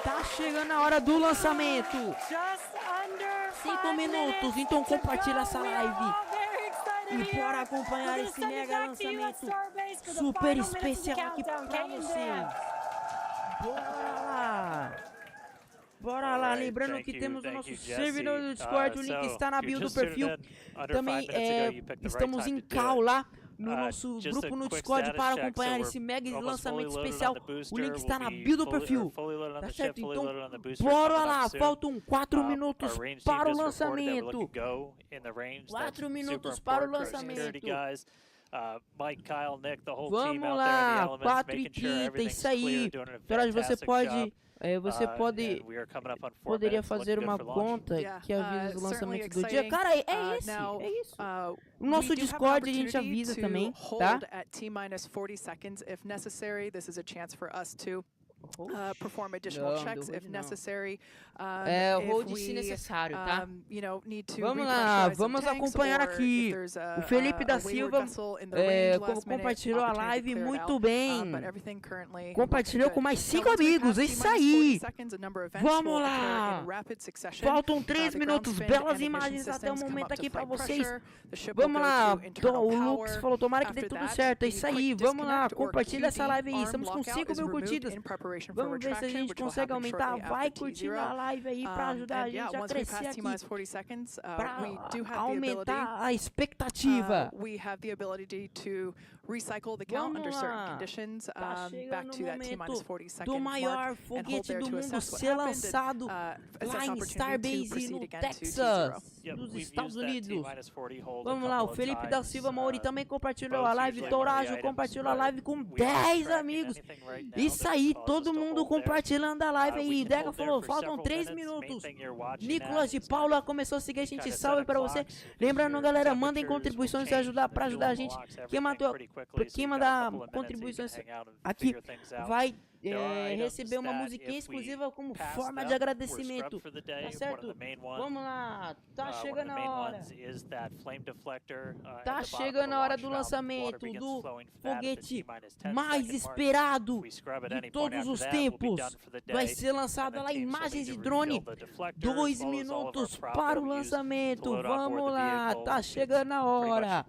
Tá chegando a hora do lançamento. 5 minutos, então compartilha essa live. E bora acompanhar esse mega lançamento super especial aqui pra vocês. Bora lá. Bora lá, lembrando que temos o nosso servidor do Discord, o link está na bio do perfil. Também estamos em call lá no nosso grupo no Discord para acompanhar esse mega lançamento especial. O link está na bio do perfil. Tá certo? Então, bora lá, faltam 4 minutos para o lançamento. 4 minutos para o lançamento. Mike, Kyle, Nick, the whole Vamos team out lá, there in the elements, 4h30, isso aí. Torage, você pode, poderia fazer uma conta que avisa os lançamentos do dia. Cara, é isso. O nosso Discord a gente avisa também, tá? Perform additional checks if necessary. Hold se necessário, tá? Vamos lá, vamos acompanhar aqui. O Felipe da Silva compartilhou a live muito bem. Compartilhou com mais 5 amigos, é isso aí. Vamos lá. Faltam 3 minutos, belas imagens até o momento aqui pra vocês. Vamos lá, o Lux falou, tomara que dê tudo certo, é isso aí. Vamos lá, compartilha essa live aí, estamos com 5.000 curtidas. Vamos ver se a gente consegue aumentar. Vai curtindo a live aí pra ajudar a gente a crescer aqui, pra aumentar a expectativa. Recycle the count under certain conditions back to that T-40 seconds do maior foguete do mundo ser lançado lá em Starbase, no Texas, nos Estados Unidos. Vamos lá, o Felipe da Silva Mauri também compartilhou a live. Torajo compartilhou a live com 10 amigos. Isso aí, todo mundo compartilhando a live aí. Dega falou, faltam 3 minutos. Nicolas de Paula começou a seguir a gente, salve pra você. Lembrando, galera, mandem contribuições pra ajudar a gente. Quem mandar contribuições aqui vai receber uma musiquinha exclusiva como forma de agradecimento, tá certo? Vamos lá, tá chegando a hora. Tá chegando a hora do lançamento do foguete mais esperado de todos os tempos. Vai ser lançado lá imagens de drone, 2 minutos para o lançamento. Vamos lá, tá chegando a hora.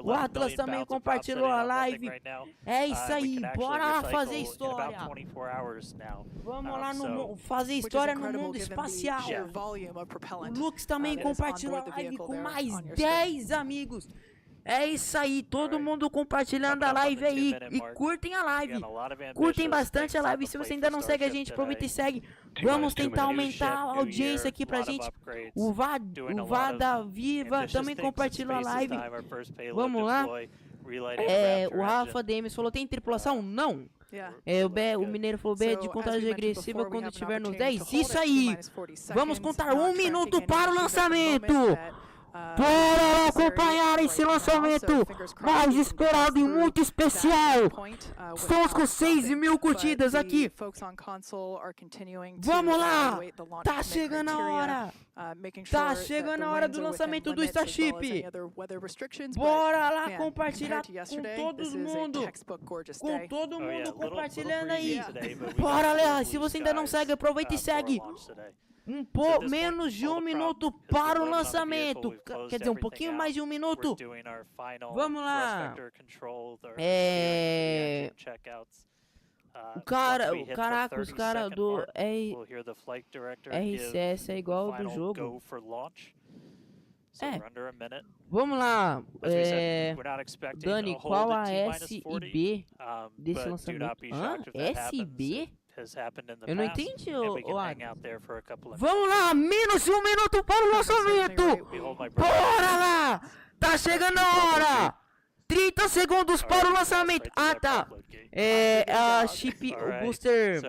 O Atlas também compartilhou a live. É isso aí, bora lá fazer história. Vamos lá fazer história no mundo espacial. O Lux também compartilhou a live com mais 10 amigos. É isso aí, todo mundo compartilhando a live aí. E curtem a live. Curtem bastante a live. Se você ainda não segue a gente, aproveita e segue. Vamos tentar aumentar a audiência aqui pra gente. O Vada Viva também compartilhou a live. Vamos lá. O Rafa Demes falou, tem tripulação? Não. O Mineiro falou, B de contagem agressiva quando estiver nos 10. Isso aí. Vamos contar 1 minuto para o lançamento. Para acompanhar esse lançamento mais esperado e muito especial. Estamos com 6.000 curtidas aqui. Vamos lá. Tá chegando a hora. Tá chegando a hora do lançamento do Starship. Bora lá compartilhar com todo mundo. Com todo mundo compartilhando aí. Bora lá. Se você ainda não segue, aproveita e segue. Menos de 1 minuto para o lançamento. Quer dizer, um pouquinho mais de 1 minuto. Vamos lá. Caraca, os caras do RCS é igual ao do jogo. Vamos lá. Dani, qual a S e B desse lançamento? S e B? Eu não entendi, Vamos lá, menos de 1 minuto para o lançamento. Bora lá. Tá chegando a hora. 30 segundos para o lançamento. Ah, tá. A chip, o booster...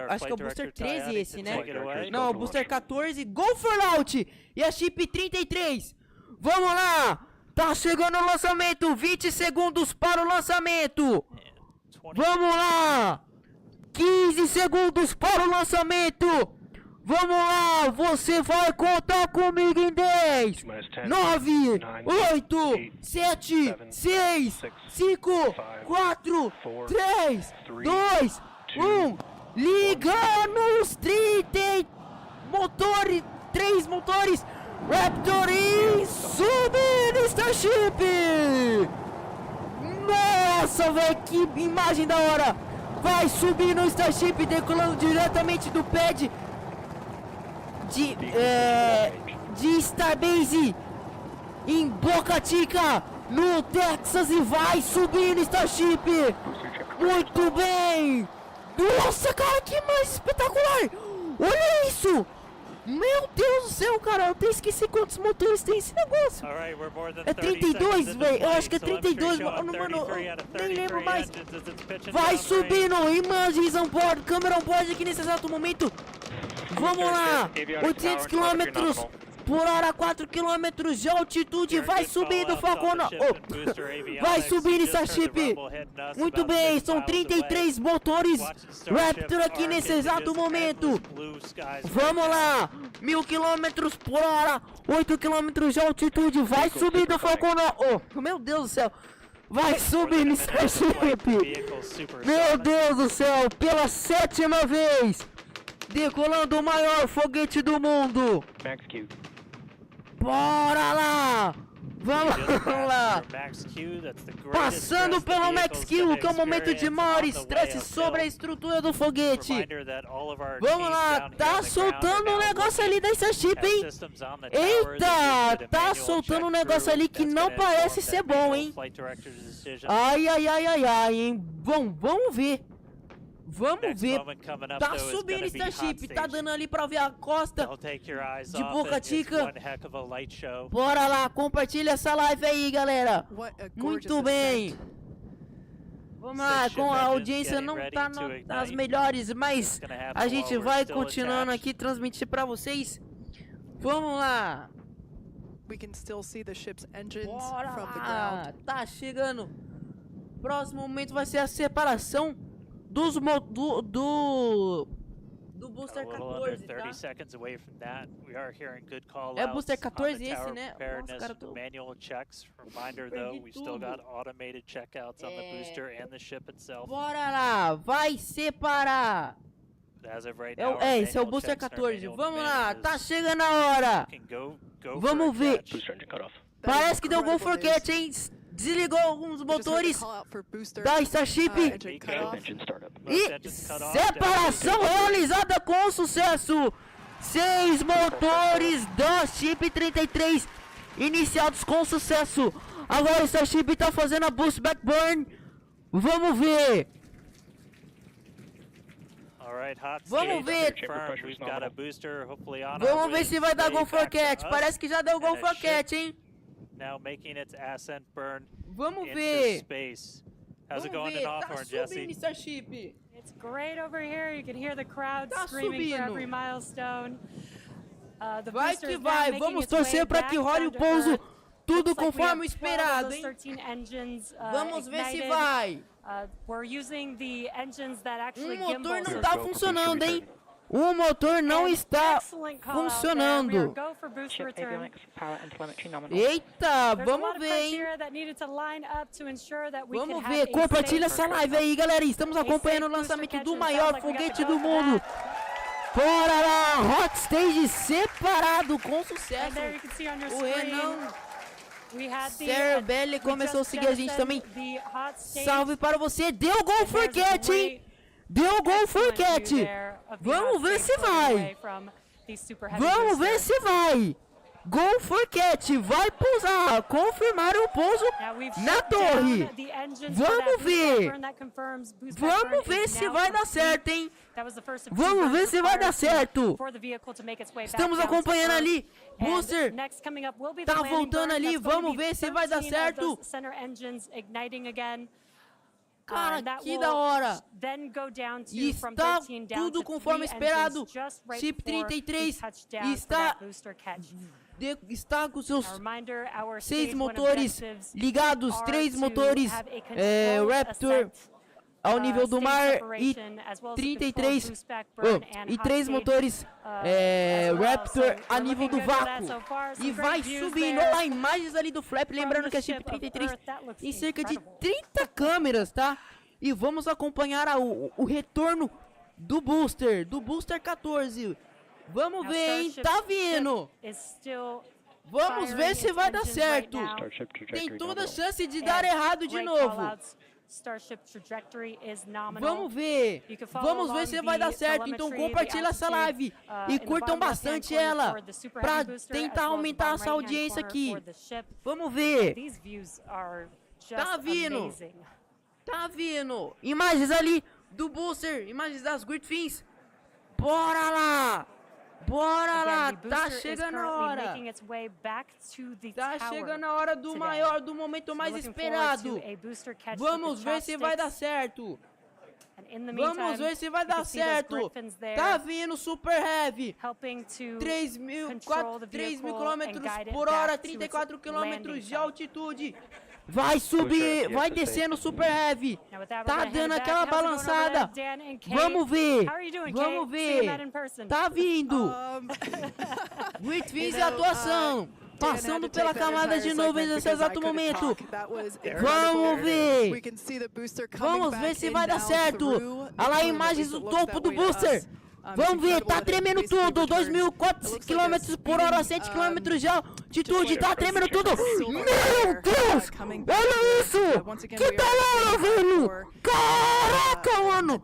acho que é o booster 13 esse, né? Não, o booster 14. Go for launch. E a chip 33. Vamos lá. Tá chegando o lançamento. 20 segundos para o lançamento. Vamos lá. 15 segundos para o lançamento. Vamos lá, você vai contar comigo em 10, 9, 8, 7, 6, 5, 4, 3, 2, 1. Liga nos 30 motores, 3 motores. Raptor e sube no Starship. Nossa, velho, que imagem da hora. Vai subir no Starship, decolando diretamente do pad de Starbase em Boca Chica, no Texas, e vai subir no Starship. Muito bem. Nossa, cara, que mais espetacular. Olha isso. Meu Deus do céu, cara, eu até esqueci quantos motores tem esse negócio. É 32, velho, eu acho que é 32, mano, nem lembro mais. Vai subindo, imagens on board, câmera on board aqui nesse exato momento. Vamos lá, 800 km por hora, 4 km de altitude, vai subindo, Falcona. Vai subindo, Starship. Muito bem, são 33 motores Raptor aqui nesse exato momento. Vamos lá, 1000 km por hora, 8 km de altitude, vai subindo, Falcona. Meu Deus do céu. Vai subindo, Starship. Meu Deus do céu, pela 7ª vez. Decolando o maior foguete do mundo. Bora lá! Vamos lá! Passando pelo Max Q, que é o momento de maior estresse sobre a estrutura do foguete. Vamos lá, tá soltando um negócio ali da Starship, hein? Eita, tá soltando um negócio ali que não parece ser bom, hein? Ai, hein? Bom, vamos ver. Vamos ver, tá subindo Starship, tá dando ali pra ver a costa de Boca Chica. Bora lá, compartilha essa live aí, galera. Muito bem. Vamos lá, com a audiência não tá nas melhores, mas a gente vai continuando aqui transmitir pra vocês. Vamos lá. Bora lá, tá chegando. Próximo momento vai ser a separação do Booster 14, tá? É Booster 14 esse, né? Nossa, cara, tô... Bora lá, vai separar. Esse é o Booster 14. Vamos lá, tá chegando a hora. Vamos ver. Parece que deu gol Foguete, hein? Desligou alguns motores da Starship e separação realizada com sucesso. 6 motores da Starship 33 iniciados com sucesso. Agora a Starship tá fazendo a boost backburn. Vamos ver. Vamos ver. Vamos ver se vai dar gol Foguete. Parece que já deu gol Foguete, hein? Vamos ver. How's it going in Hawthorne, Jesse? Starship. It's great over here. You can hear the crowd screaming for every milestone. Vai que vai. Vamos torcer para que role o pouso. Tudo conforme o esperado, hein? Vamos ver se vai. Motor não tá funcionando, hein? O motor não está funcionando. Eita, vamos ver, hein? Vamos ver, compartilha essa live aí, galera. Estamos acompanhando o lançamento do maior foguete do mundo. Bora lá, hot stage separado com sucesso. O Renan Starbase começou a seguir a gente também. Salve para você, deu gol Foguete, hein? Deu gol Foguete. Vamos ver se vai. Vamos ver se vai. Gol Foguete. Vai pousar. Confirmar o pouso na torre. Vamos ver. Vamos ver se vai dar certo, hein? Vamos ver se vai dar certo. Estamos acompanhando ali. Booster tá voltando ali. Vamos ver se vai dar certo. Cara, que da hora! E está tudo conforme esperado. Chip 33 está com seus 6 motores ligados, 3 motores Raptor ao nível do mar e 33 e 3 motores Raptor a nível do vácuo. E vai subindo lá imagens ali do flap, lembrando que a Chip 33 tem cerca de 30 câmeras, tá? E vamos acompanhar o retorno do Booster 14. Vamos ver, hein? Tá vindo! Vamos ver se vai dar certo. Tem toda a chance de dar errado de novo. Vamos ver. Vamos ver se vai dar certo. Então compartilha essa live e curtam bastante ela para tentar aumentar essa audiência aqui. Vamos ver. Tá vindo. Tá vindo. Imagens ali do Booster. Imagens das Griffins. Bora lá. Bora lá, Again, the tá booster is chegando a currently hora. making its way back to the Tá tower chegando a hora do today. maior, do momento So mais looking forward to esperado. a booster catch Vamos with the ver se vai dar chopsticks. certo. And in the Vamos meantime, ver se vai you can dar see those certo. griffins there Tá vindo Super Heavy. helping to 3.000 control the 3.000 vehicle km and guide it por hora, back to its 34 km landing de site. altitude. Vai subir, vai descendo Super Heavy. Now with that, we're Tá gonna hand dando it back. aquela How's it going over there, balançada. Dan and Kate? Vamos ver. How are you doing, Vamos Kate? Seeing that ver. in person. Tá vindo. Ritviz e atuação. Passando pela camada de nuvens nesse exato momento. Vamos ver. Vamos ver se vai dar certo. Olha lá imagens do topo do booster. Vamos ver, tá tremendo tudo. 2.400 km por hora, 7 km de altitude. Tá tremendo tudo. Meu Deus! Olha isso! Que da hora, velho! Caraca, mano!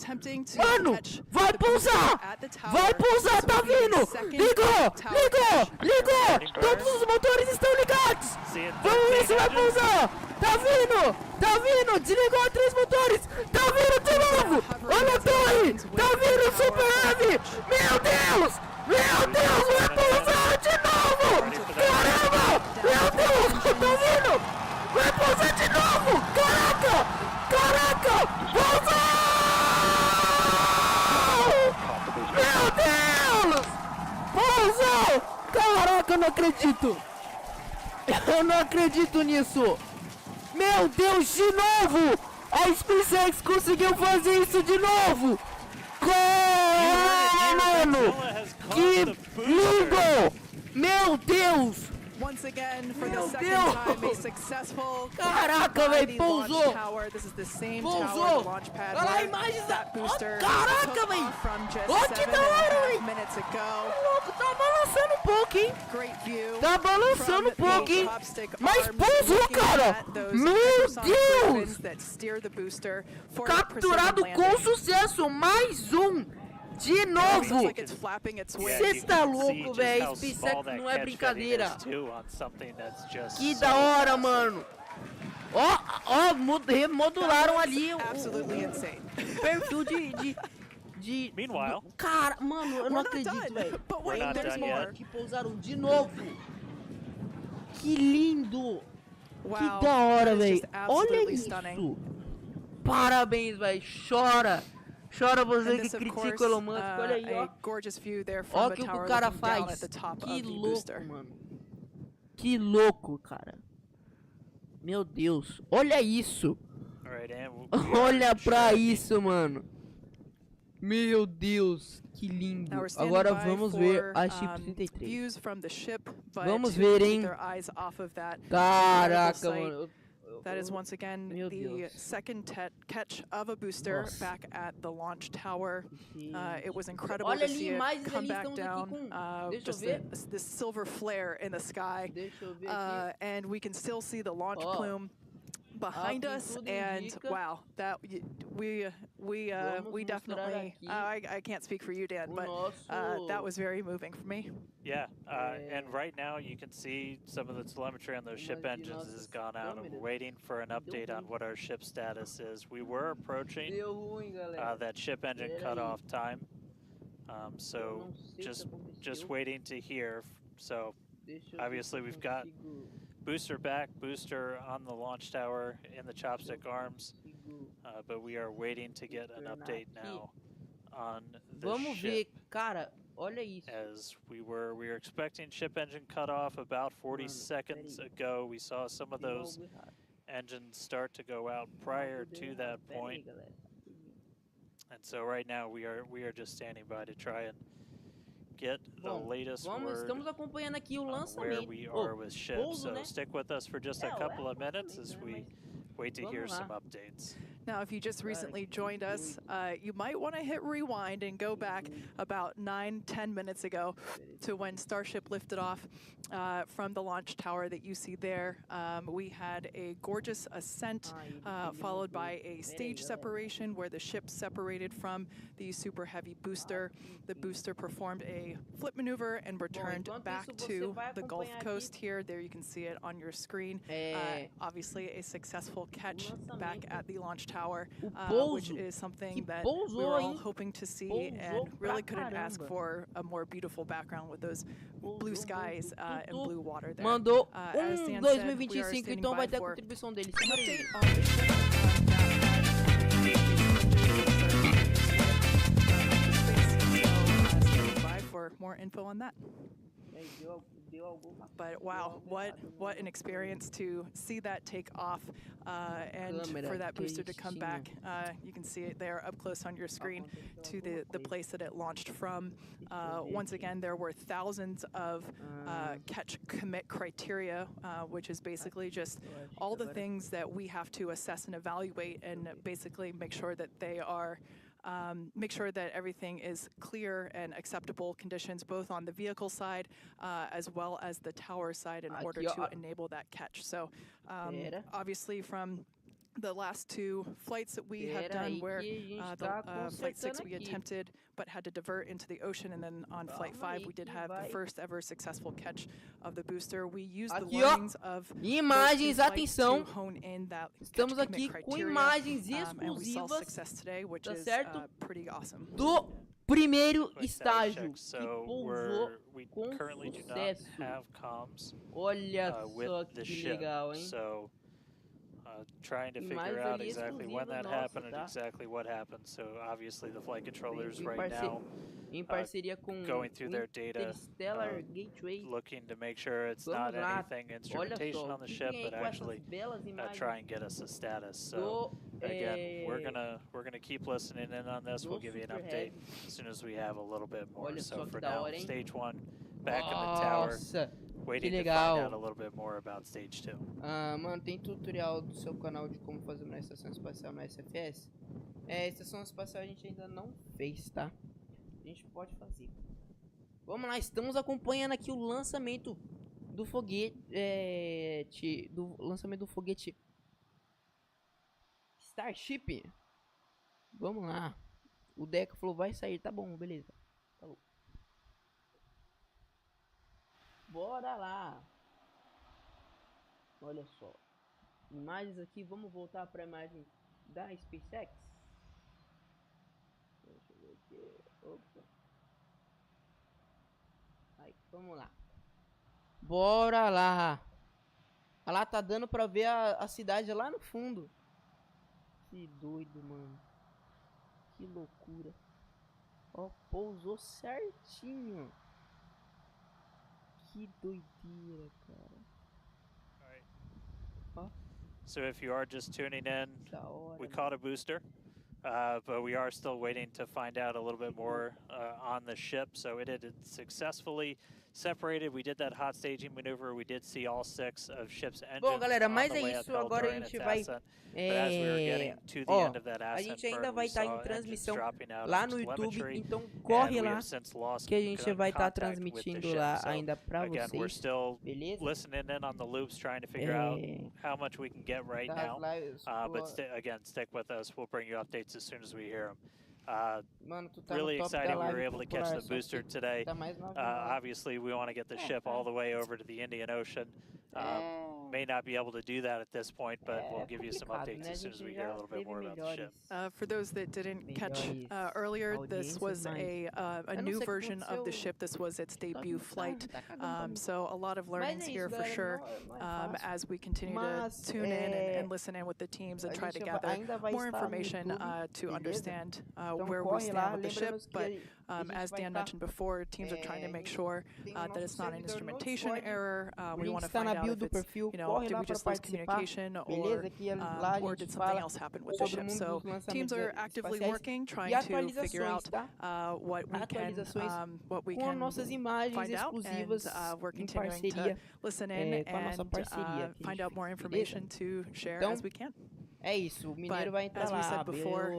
Mano, vai pousar! Vai pousar, tá vindo! Ligou! Todos os motores estão ligados! Vamos ver se vai pousar! Tá vindo! Desligou 3 motores! Tá vindo de novo! Olha a torre! Tá vindo Super Heavy! Meu Deus! Vai pousar de novo! Caramba! Meu Deus! Tá vindo! Vai pousar de novo! Caraca! Pousou! Meu Deus! Pousou! Caraca, eu não acredito! Eu não acredito nisso! Meu Deus, de novo! A SpaceX conseguiu fazer isso de novo! Mano! Que lindo! Meu Deus! Once again, for the Meu second Deus! time, a successful Caraca, by velho, the pousou! launch tower. This is the same tower, Pousou! the launch pad, Olha lá a where imagem that da... booster Caraca, took velho! off from just Ó, que da hora, 7.5 velho! minutes ago. Louco, tá balançando um pouco, hein? Great view. Tá balançando um from pouco, the hein? chopstick Mas arms, pousou, looking cara! at those Meu hypersonic Deus! griffins that steer the booster for a Capturado precision com landing. sucesso! Mais um! De Looks novo! like it's flapping its way. Cê tá louco, velho. SpaceX não é brincadeira. Que da hora, mano. Ó, remodularam ali o Absolutely insane. perfil de... Meanwhile, Cara, mano, eu não We're not acredito, done. velho. But wait, We're not there's done more. yet. Que pousaram de novo. Que lindo. Wow, Que da hora, that is velho. just Olha absolutely isso. stunning. Parabéns, velho. Chora você And que this, of critica course, o Elon Musk. Olha aí, ó. a gorgeous view there from Ó o the que tower o cara looking down faz. at the top Que of the louco, booster. mano. Que louco, cara. Meu Deus. Olha isso. Olha pra isso, mano. Meu Deus, que lindo. Now we're standing Agora by vamos for, ver a Chip 33. views from the ship, but Vamos to ver, keep hein. their eyes off of that Caraca, site. mano. That is once again Meu the Deus. second catch of a booster Nossa. back at the launch tower. It was incredible Olha to ali see it imagens come ali, back estamos down. aqui com... Deixa eu Just ver. this silver flare in the sky. Deixa eu ver aqui. And we can still see the launch Ó. plume behind Aqui us, tudo and indica. wow, that we Vamos definitely. mostrar aqui I can't speak for you, Dan, o but nosso- that was very moving for me. Yeah, and right now you can see some of the telemetry on those ship engines has gone out, and we're waiting for an update on what our ship status is. We were approaching Deu ruim, galera. that ship engine cutoff time, so just waiting to hear. So Deixa eu ver obviously se eu we've got consigo- booster back, booster on the launch tower in the chopstick arms, consigo- but we are waiting to get an update now on the Vamos ver, ship. cara. Olha isso. As we were expecting ship engine cutoff about 40 Mano, seconds peraí. ago. We saw some of Tem those algo errado. engines start to go out prior to that Pera aí, point, galera. and so right now we are just standing by to try and get the Bom, latest vamos, word estamos acompanhando aqui o on where lançamento. we Oh, are with ships. pouso, So né? stick with us for just a É, couple é, of minutes lançamento, as né, we mas wait to hear vamos lá. some updates. Now, if you just Cara, recently que joined us, you might want to hit rewind and go back about 9-10 minutes ago to when Starship lifted off from the launch tower that you see there. We had a gorgeous ascent followed by a stage separation where the ship separated from the Super Heavy booster. The booster performed a flip maneuver and returned enquanto back isso, você to vai the Gulf acompanhar aqui. Coast here. There you can see it on your screen. É, Obviously, a successful catch back at the launch tower, pouso which is something que that we pousou, were all hein? hoping to see Pousou and really pra couldn't ask caramba. for a more beautiful background with those blue skies and blue water there. Mandou As Dan said, we are 2025, standing então by vai ter a for contribuição dele. an Segura update aí. on the ship so standing by for more info on that. But wow, what an experience to see that take off and for that booster to come back. You can see it there up close on your screen to the place that it launched from. Once again, there were thousands of catch commit criteria, which is basically just all the things that we have to assess and evaluate and basically make sure that they are make sure that everything is clear and acceptable conditions, both on the vehicle side as well as the tower side, in order to enable that catch. So obviously from the last two flights that we have done, where flight 6 we attempted but had to divert into the ocean, and then on flight 5 we did have the first ever successful catch of the booster. We used the learnings of imagens, atenção. to hone in that Estamos aqui com imagens and we saw exclusivas, success today, which is pretty awesome. do primeiro estágio que So pousou we com currently do not sucesso. have comms Olha só with the que ship. legal, hein? So trying to figure Imagens out ali exactly when that exclusivas happened nossas, and tá? exactly what happened. So obviously the flight controllers Em right now em parceria com going through their data, Interstellar Gateway. looking to make sure it's Vamos not lá. anything Olha instrumentation só, on the fiquem ship, aí but com essas actually belas imagens try and get us a status. So again, we're gonna keep listening in on this. We'll give you an update as soon as we have a little bit more. Olha So só for que da now, hora, hein? stage 1 back in the tower, Nossa, waiting que to find out a legal. little bit more about stage 2. Mano, tem tutorial do seu canal de como fazer uma estação espacial no SFS? Estação espacial a gente ainda não fez, tá? A gente pode fazer. Vamos lá, estamos acompanhando aqui o lançamento do foguete, do foguete Starship. Vamos lá. O Deca falou, vai sair, tá bom, beleza. Falou. Bora lá. Olha só. Imagens aqui, vamos voltar para a imagem da SpaceX. Deixa eu ver aqui. Opa. Aí, vamos lá. Bora lá. Lá tá dando pra ver a cidade lá no fundo. Que doido, mano. Que loucura. Ó, pousou certinho. Que doideira, cara. Ó. So if you are just tuning in, Da hora, we mano. caught a booster, but we are still waiting to find out a little bit more on the ship. So it had successfully separated. We did that hot staging maneuver. We did see all 6 of ship's engines. Bom, galera, mas on the é way isso. uphill Agora a during gente its vai. ascent. But as we were getting to the Ó, end of that a ascent gente ainda burn, vai we estar saw em engines transmissão dropping out lá of no YouTube, telemetry, então and corre we lá have since lost que a gente vai estar contact with the transmitindo ship. lá So, ainda pra again, we're vocês, still beleza? listening in on the loops, trying to figure out how much we can get right Das now. lives, But again, stick with us. We'll bring you updates as soon as we hear them. Mano, tu tá Really no top da exciting we live were able to catch popular, the só booster que today. tá mais novinho. Obviously, we want to get the ship all the way over to the Indian Ocean. May not be able to do that at this point, but we'll give you some complicado, updates né? as soon as we hear a little bit more about the ship. For those that didn't catch earlier, this was a new version of the ship. This was its debut flight. So a lot of learnings here for sure as we continue to tune in and listen in with the teams and try to gather more information to understand where we stand with the ship. But as Dan mentioned before, teams are trying to make sure that it's not an instrumentation error. We want to find out if it's, did we just lose communication or did something else happen with the ship? So teams are actively working, trying to figure out what we can find out, and we're continuing to listen in and find out more information to share as we can. É isso, o Mineiro vai entrar as we lá, said before,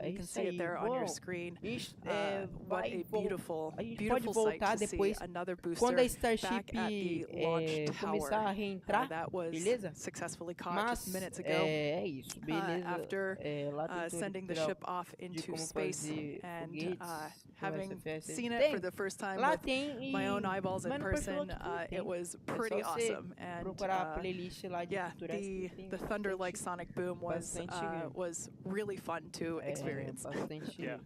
you can see it there on your Bom, screen. a What a gente beautiful, pode beautiful sight voltar to see depois another booster quando a Starship back at the launch começar tower. a reentrar, That was beleza? successfully caught Mas just minutes ago. é isso, beleza. After lá tem todo sending the tutorial ship off de into como space fazer and foguetes com having SFS. seen it Tem, for the first time lá with tem my own eyeballs in mas no perfil person, aqui tem. it was É pretty só você awesome. And procurar a playlist lá de yeah, tutoriais que tem the thunder-like sonic boom was was really fun to experience. Yeah.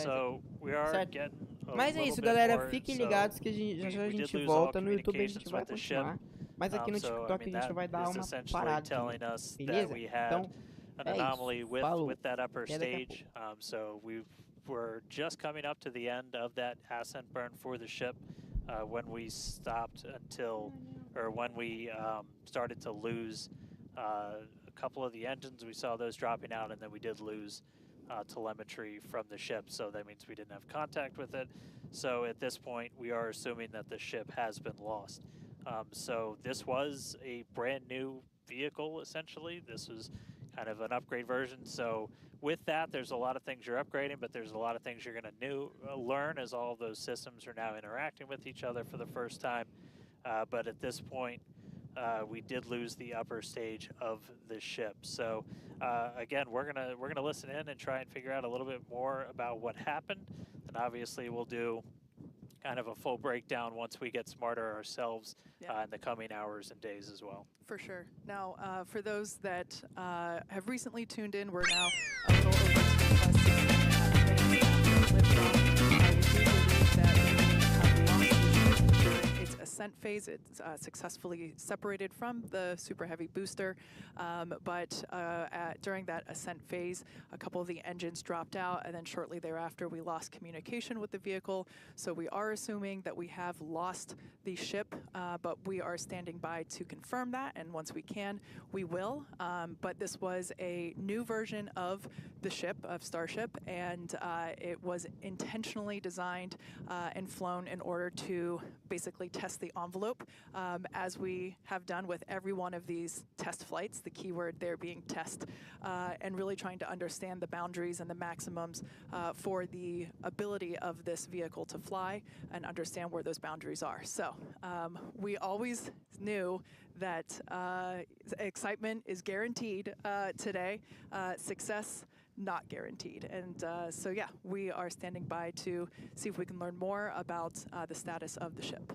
So we are getting Mas é isso, galera. Fiquem ligados que já já a gente volta. No YouTube a gente vai continuar. Mas aqui no TikTok a gente vai dar uma paradinha. Beleza? Então, an anomaly with that upper Até daqui a stage. So we're just coming up to the end of that ascent burn for the ship when we stopped when we started to lose a couple of the engines. We saw those dropping out, and then we did lose telemetry from the ship, so that means we didn't have contact with it. So at this point, we are assuming that the ship has been lost. So this was a brand new vehicle, essentially. This was kind of an upgrade version. So with that, there's a lot of things you're upgrading, but there's a lot of things you're going to learn as all of those systems are now interacting with each other for the first time. But at this point, we did lose the upper stage of the ship. So again, we're gonna listen in and try and figure out a little bit more about what happened. And obviously, we'll do kind of a full breakdown once we get smarter ourselves in the coming hours and days as well. For sure. Now, for those that have recently tuned in, we're now a little over its ascent phase. It's successfully separated from the super heavy booster, but during that ascent phase, a couple of the engines dropped out, and then shortly thereafter we lost communication with the vehicle. So we are assuming that we have lost the ship, but we are standing by to confirm that, and once we can, we will. But this was a new version of the ship, of Starship, and it was intentionally designed and flown in order to basically test the envelope, as we have done with every one of these test flights, the keyword there being test, and really trying to understand the boundaries and the maximums for the ability of this vehicle to fly and understand where those boundaries are. So we always knew that excitement is guaranteed today, success not guaranteed. And so yeah, we are standing by to see if we can learn more about the status of the ship.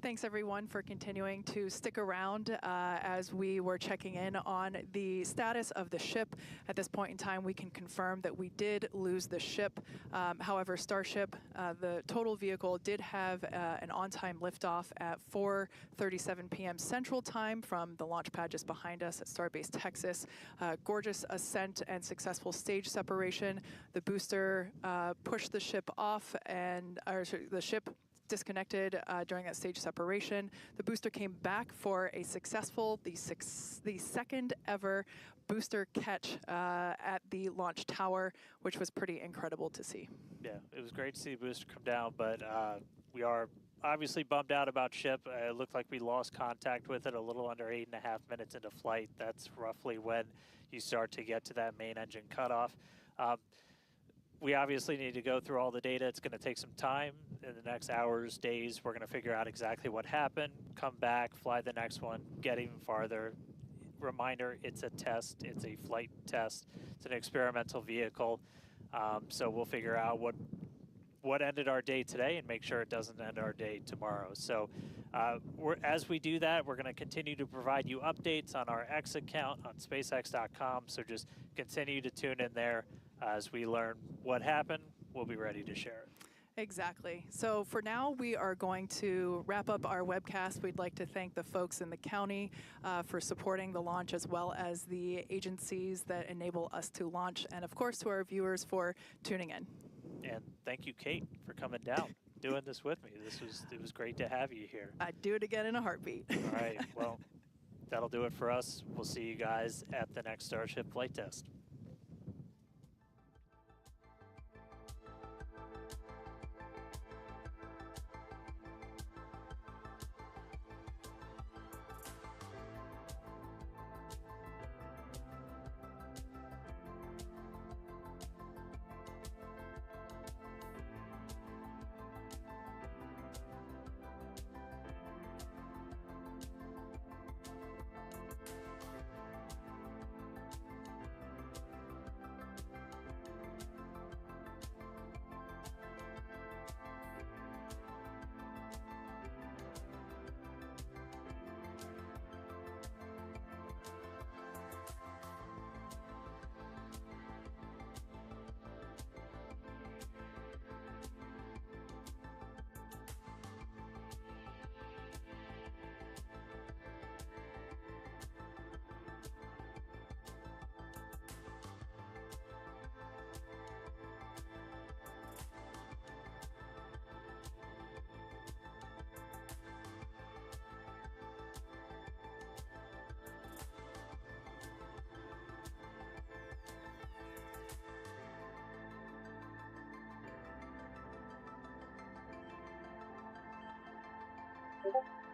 Thanks, everyone, for continuing to stick around as we were checking in on the status of the ship. At this point in time, we can confirm that we did lose the ship. However, Starship, the total vehicle, did have an on-time liftoff at 4:37 p.m. Central Time from the launch pad just behind us at Starbase, Texas. Gorgeous ascent and successful stage separation. The booster pushed the ship off, and the ship disconnected during that stage separation. The booster came back for a successful, the second ever booster catch at the launch tower, which was pretty incredible to see. Yeah, it was great to see the booster come down, but we are obviously bummed out about ship. It looked like we lost contact with it a little under 8.5 minutes into flight. That's roughly when you start to get to that main engine cutoff. We obviously need to go through all the data. It's going to take some time. In the next hours, days, we're going to figure out exactly what happened, come back, fly the next one, get even farther. Reminder, it's a test. It's a flight test. It's an experimental vehicle. So we'll figure out what ended our day today and make sure it doesn't end our day tomorrow. So as we do that, we're going to continue to provide you updates on our X account on SpaceX.com. So just continue to tune in there. As we learn what happened, we'll be ready to share it. Exactly. So for now, we are going to wrap up our webcast. We'd like to thank the folks in the county for supporting the launch, as well as the agencies that enable us to launch, and of course to our viewers for tuning in. And thank you, Kate, for coming down, doing this with me. It was great to have you here. I'd do it again in a heartbeat. All right. Well, that'll do it for us. We'll see you guys at the next Starship flight test. Thank you.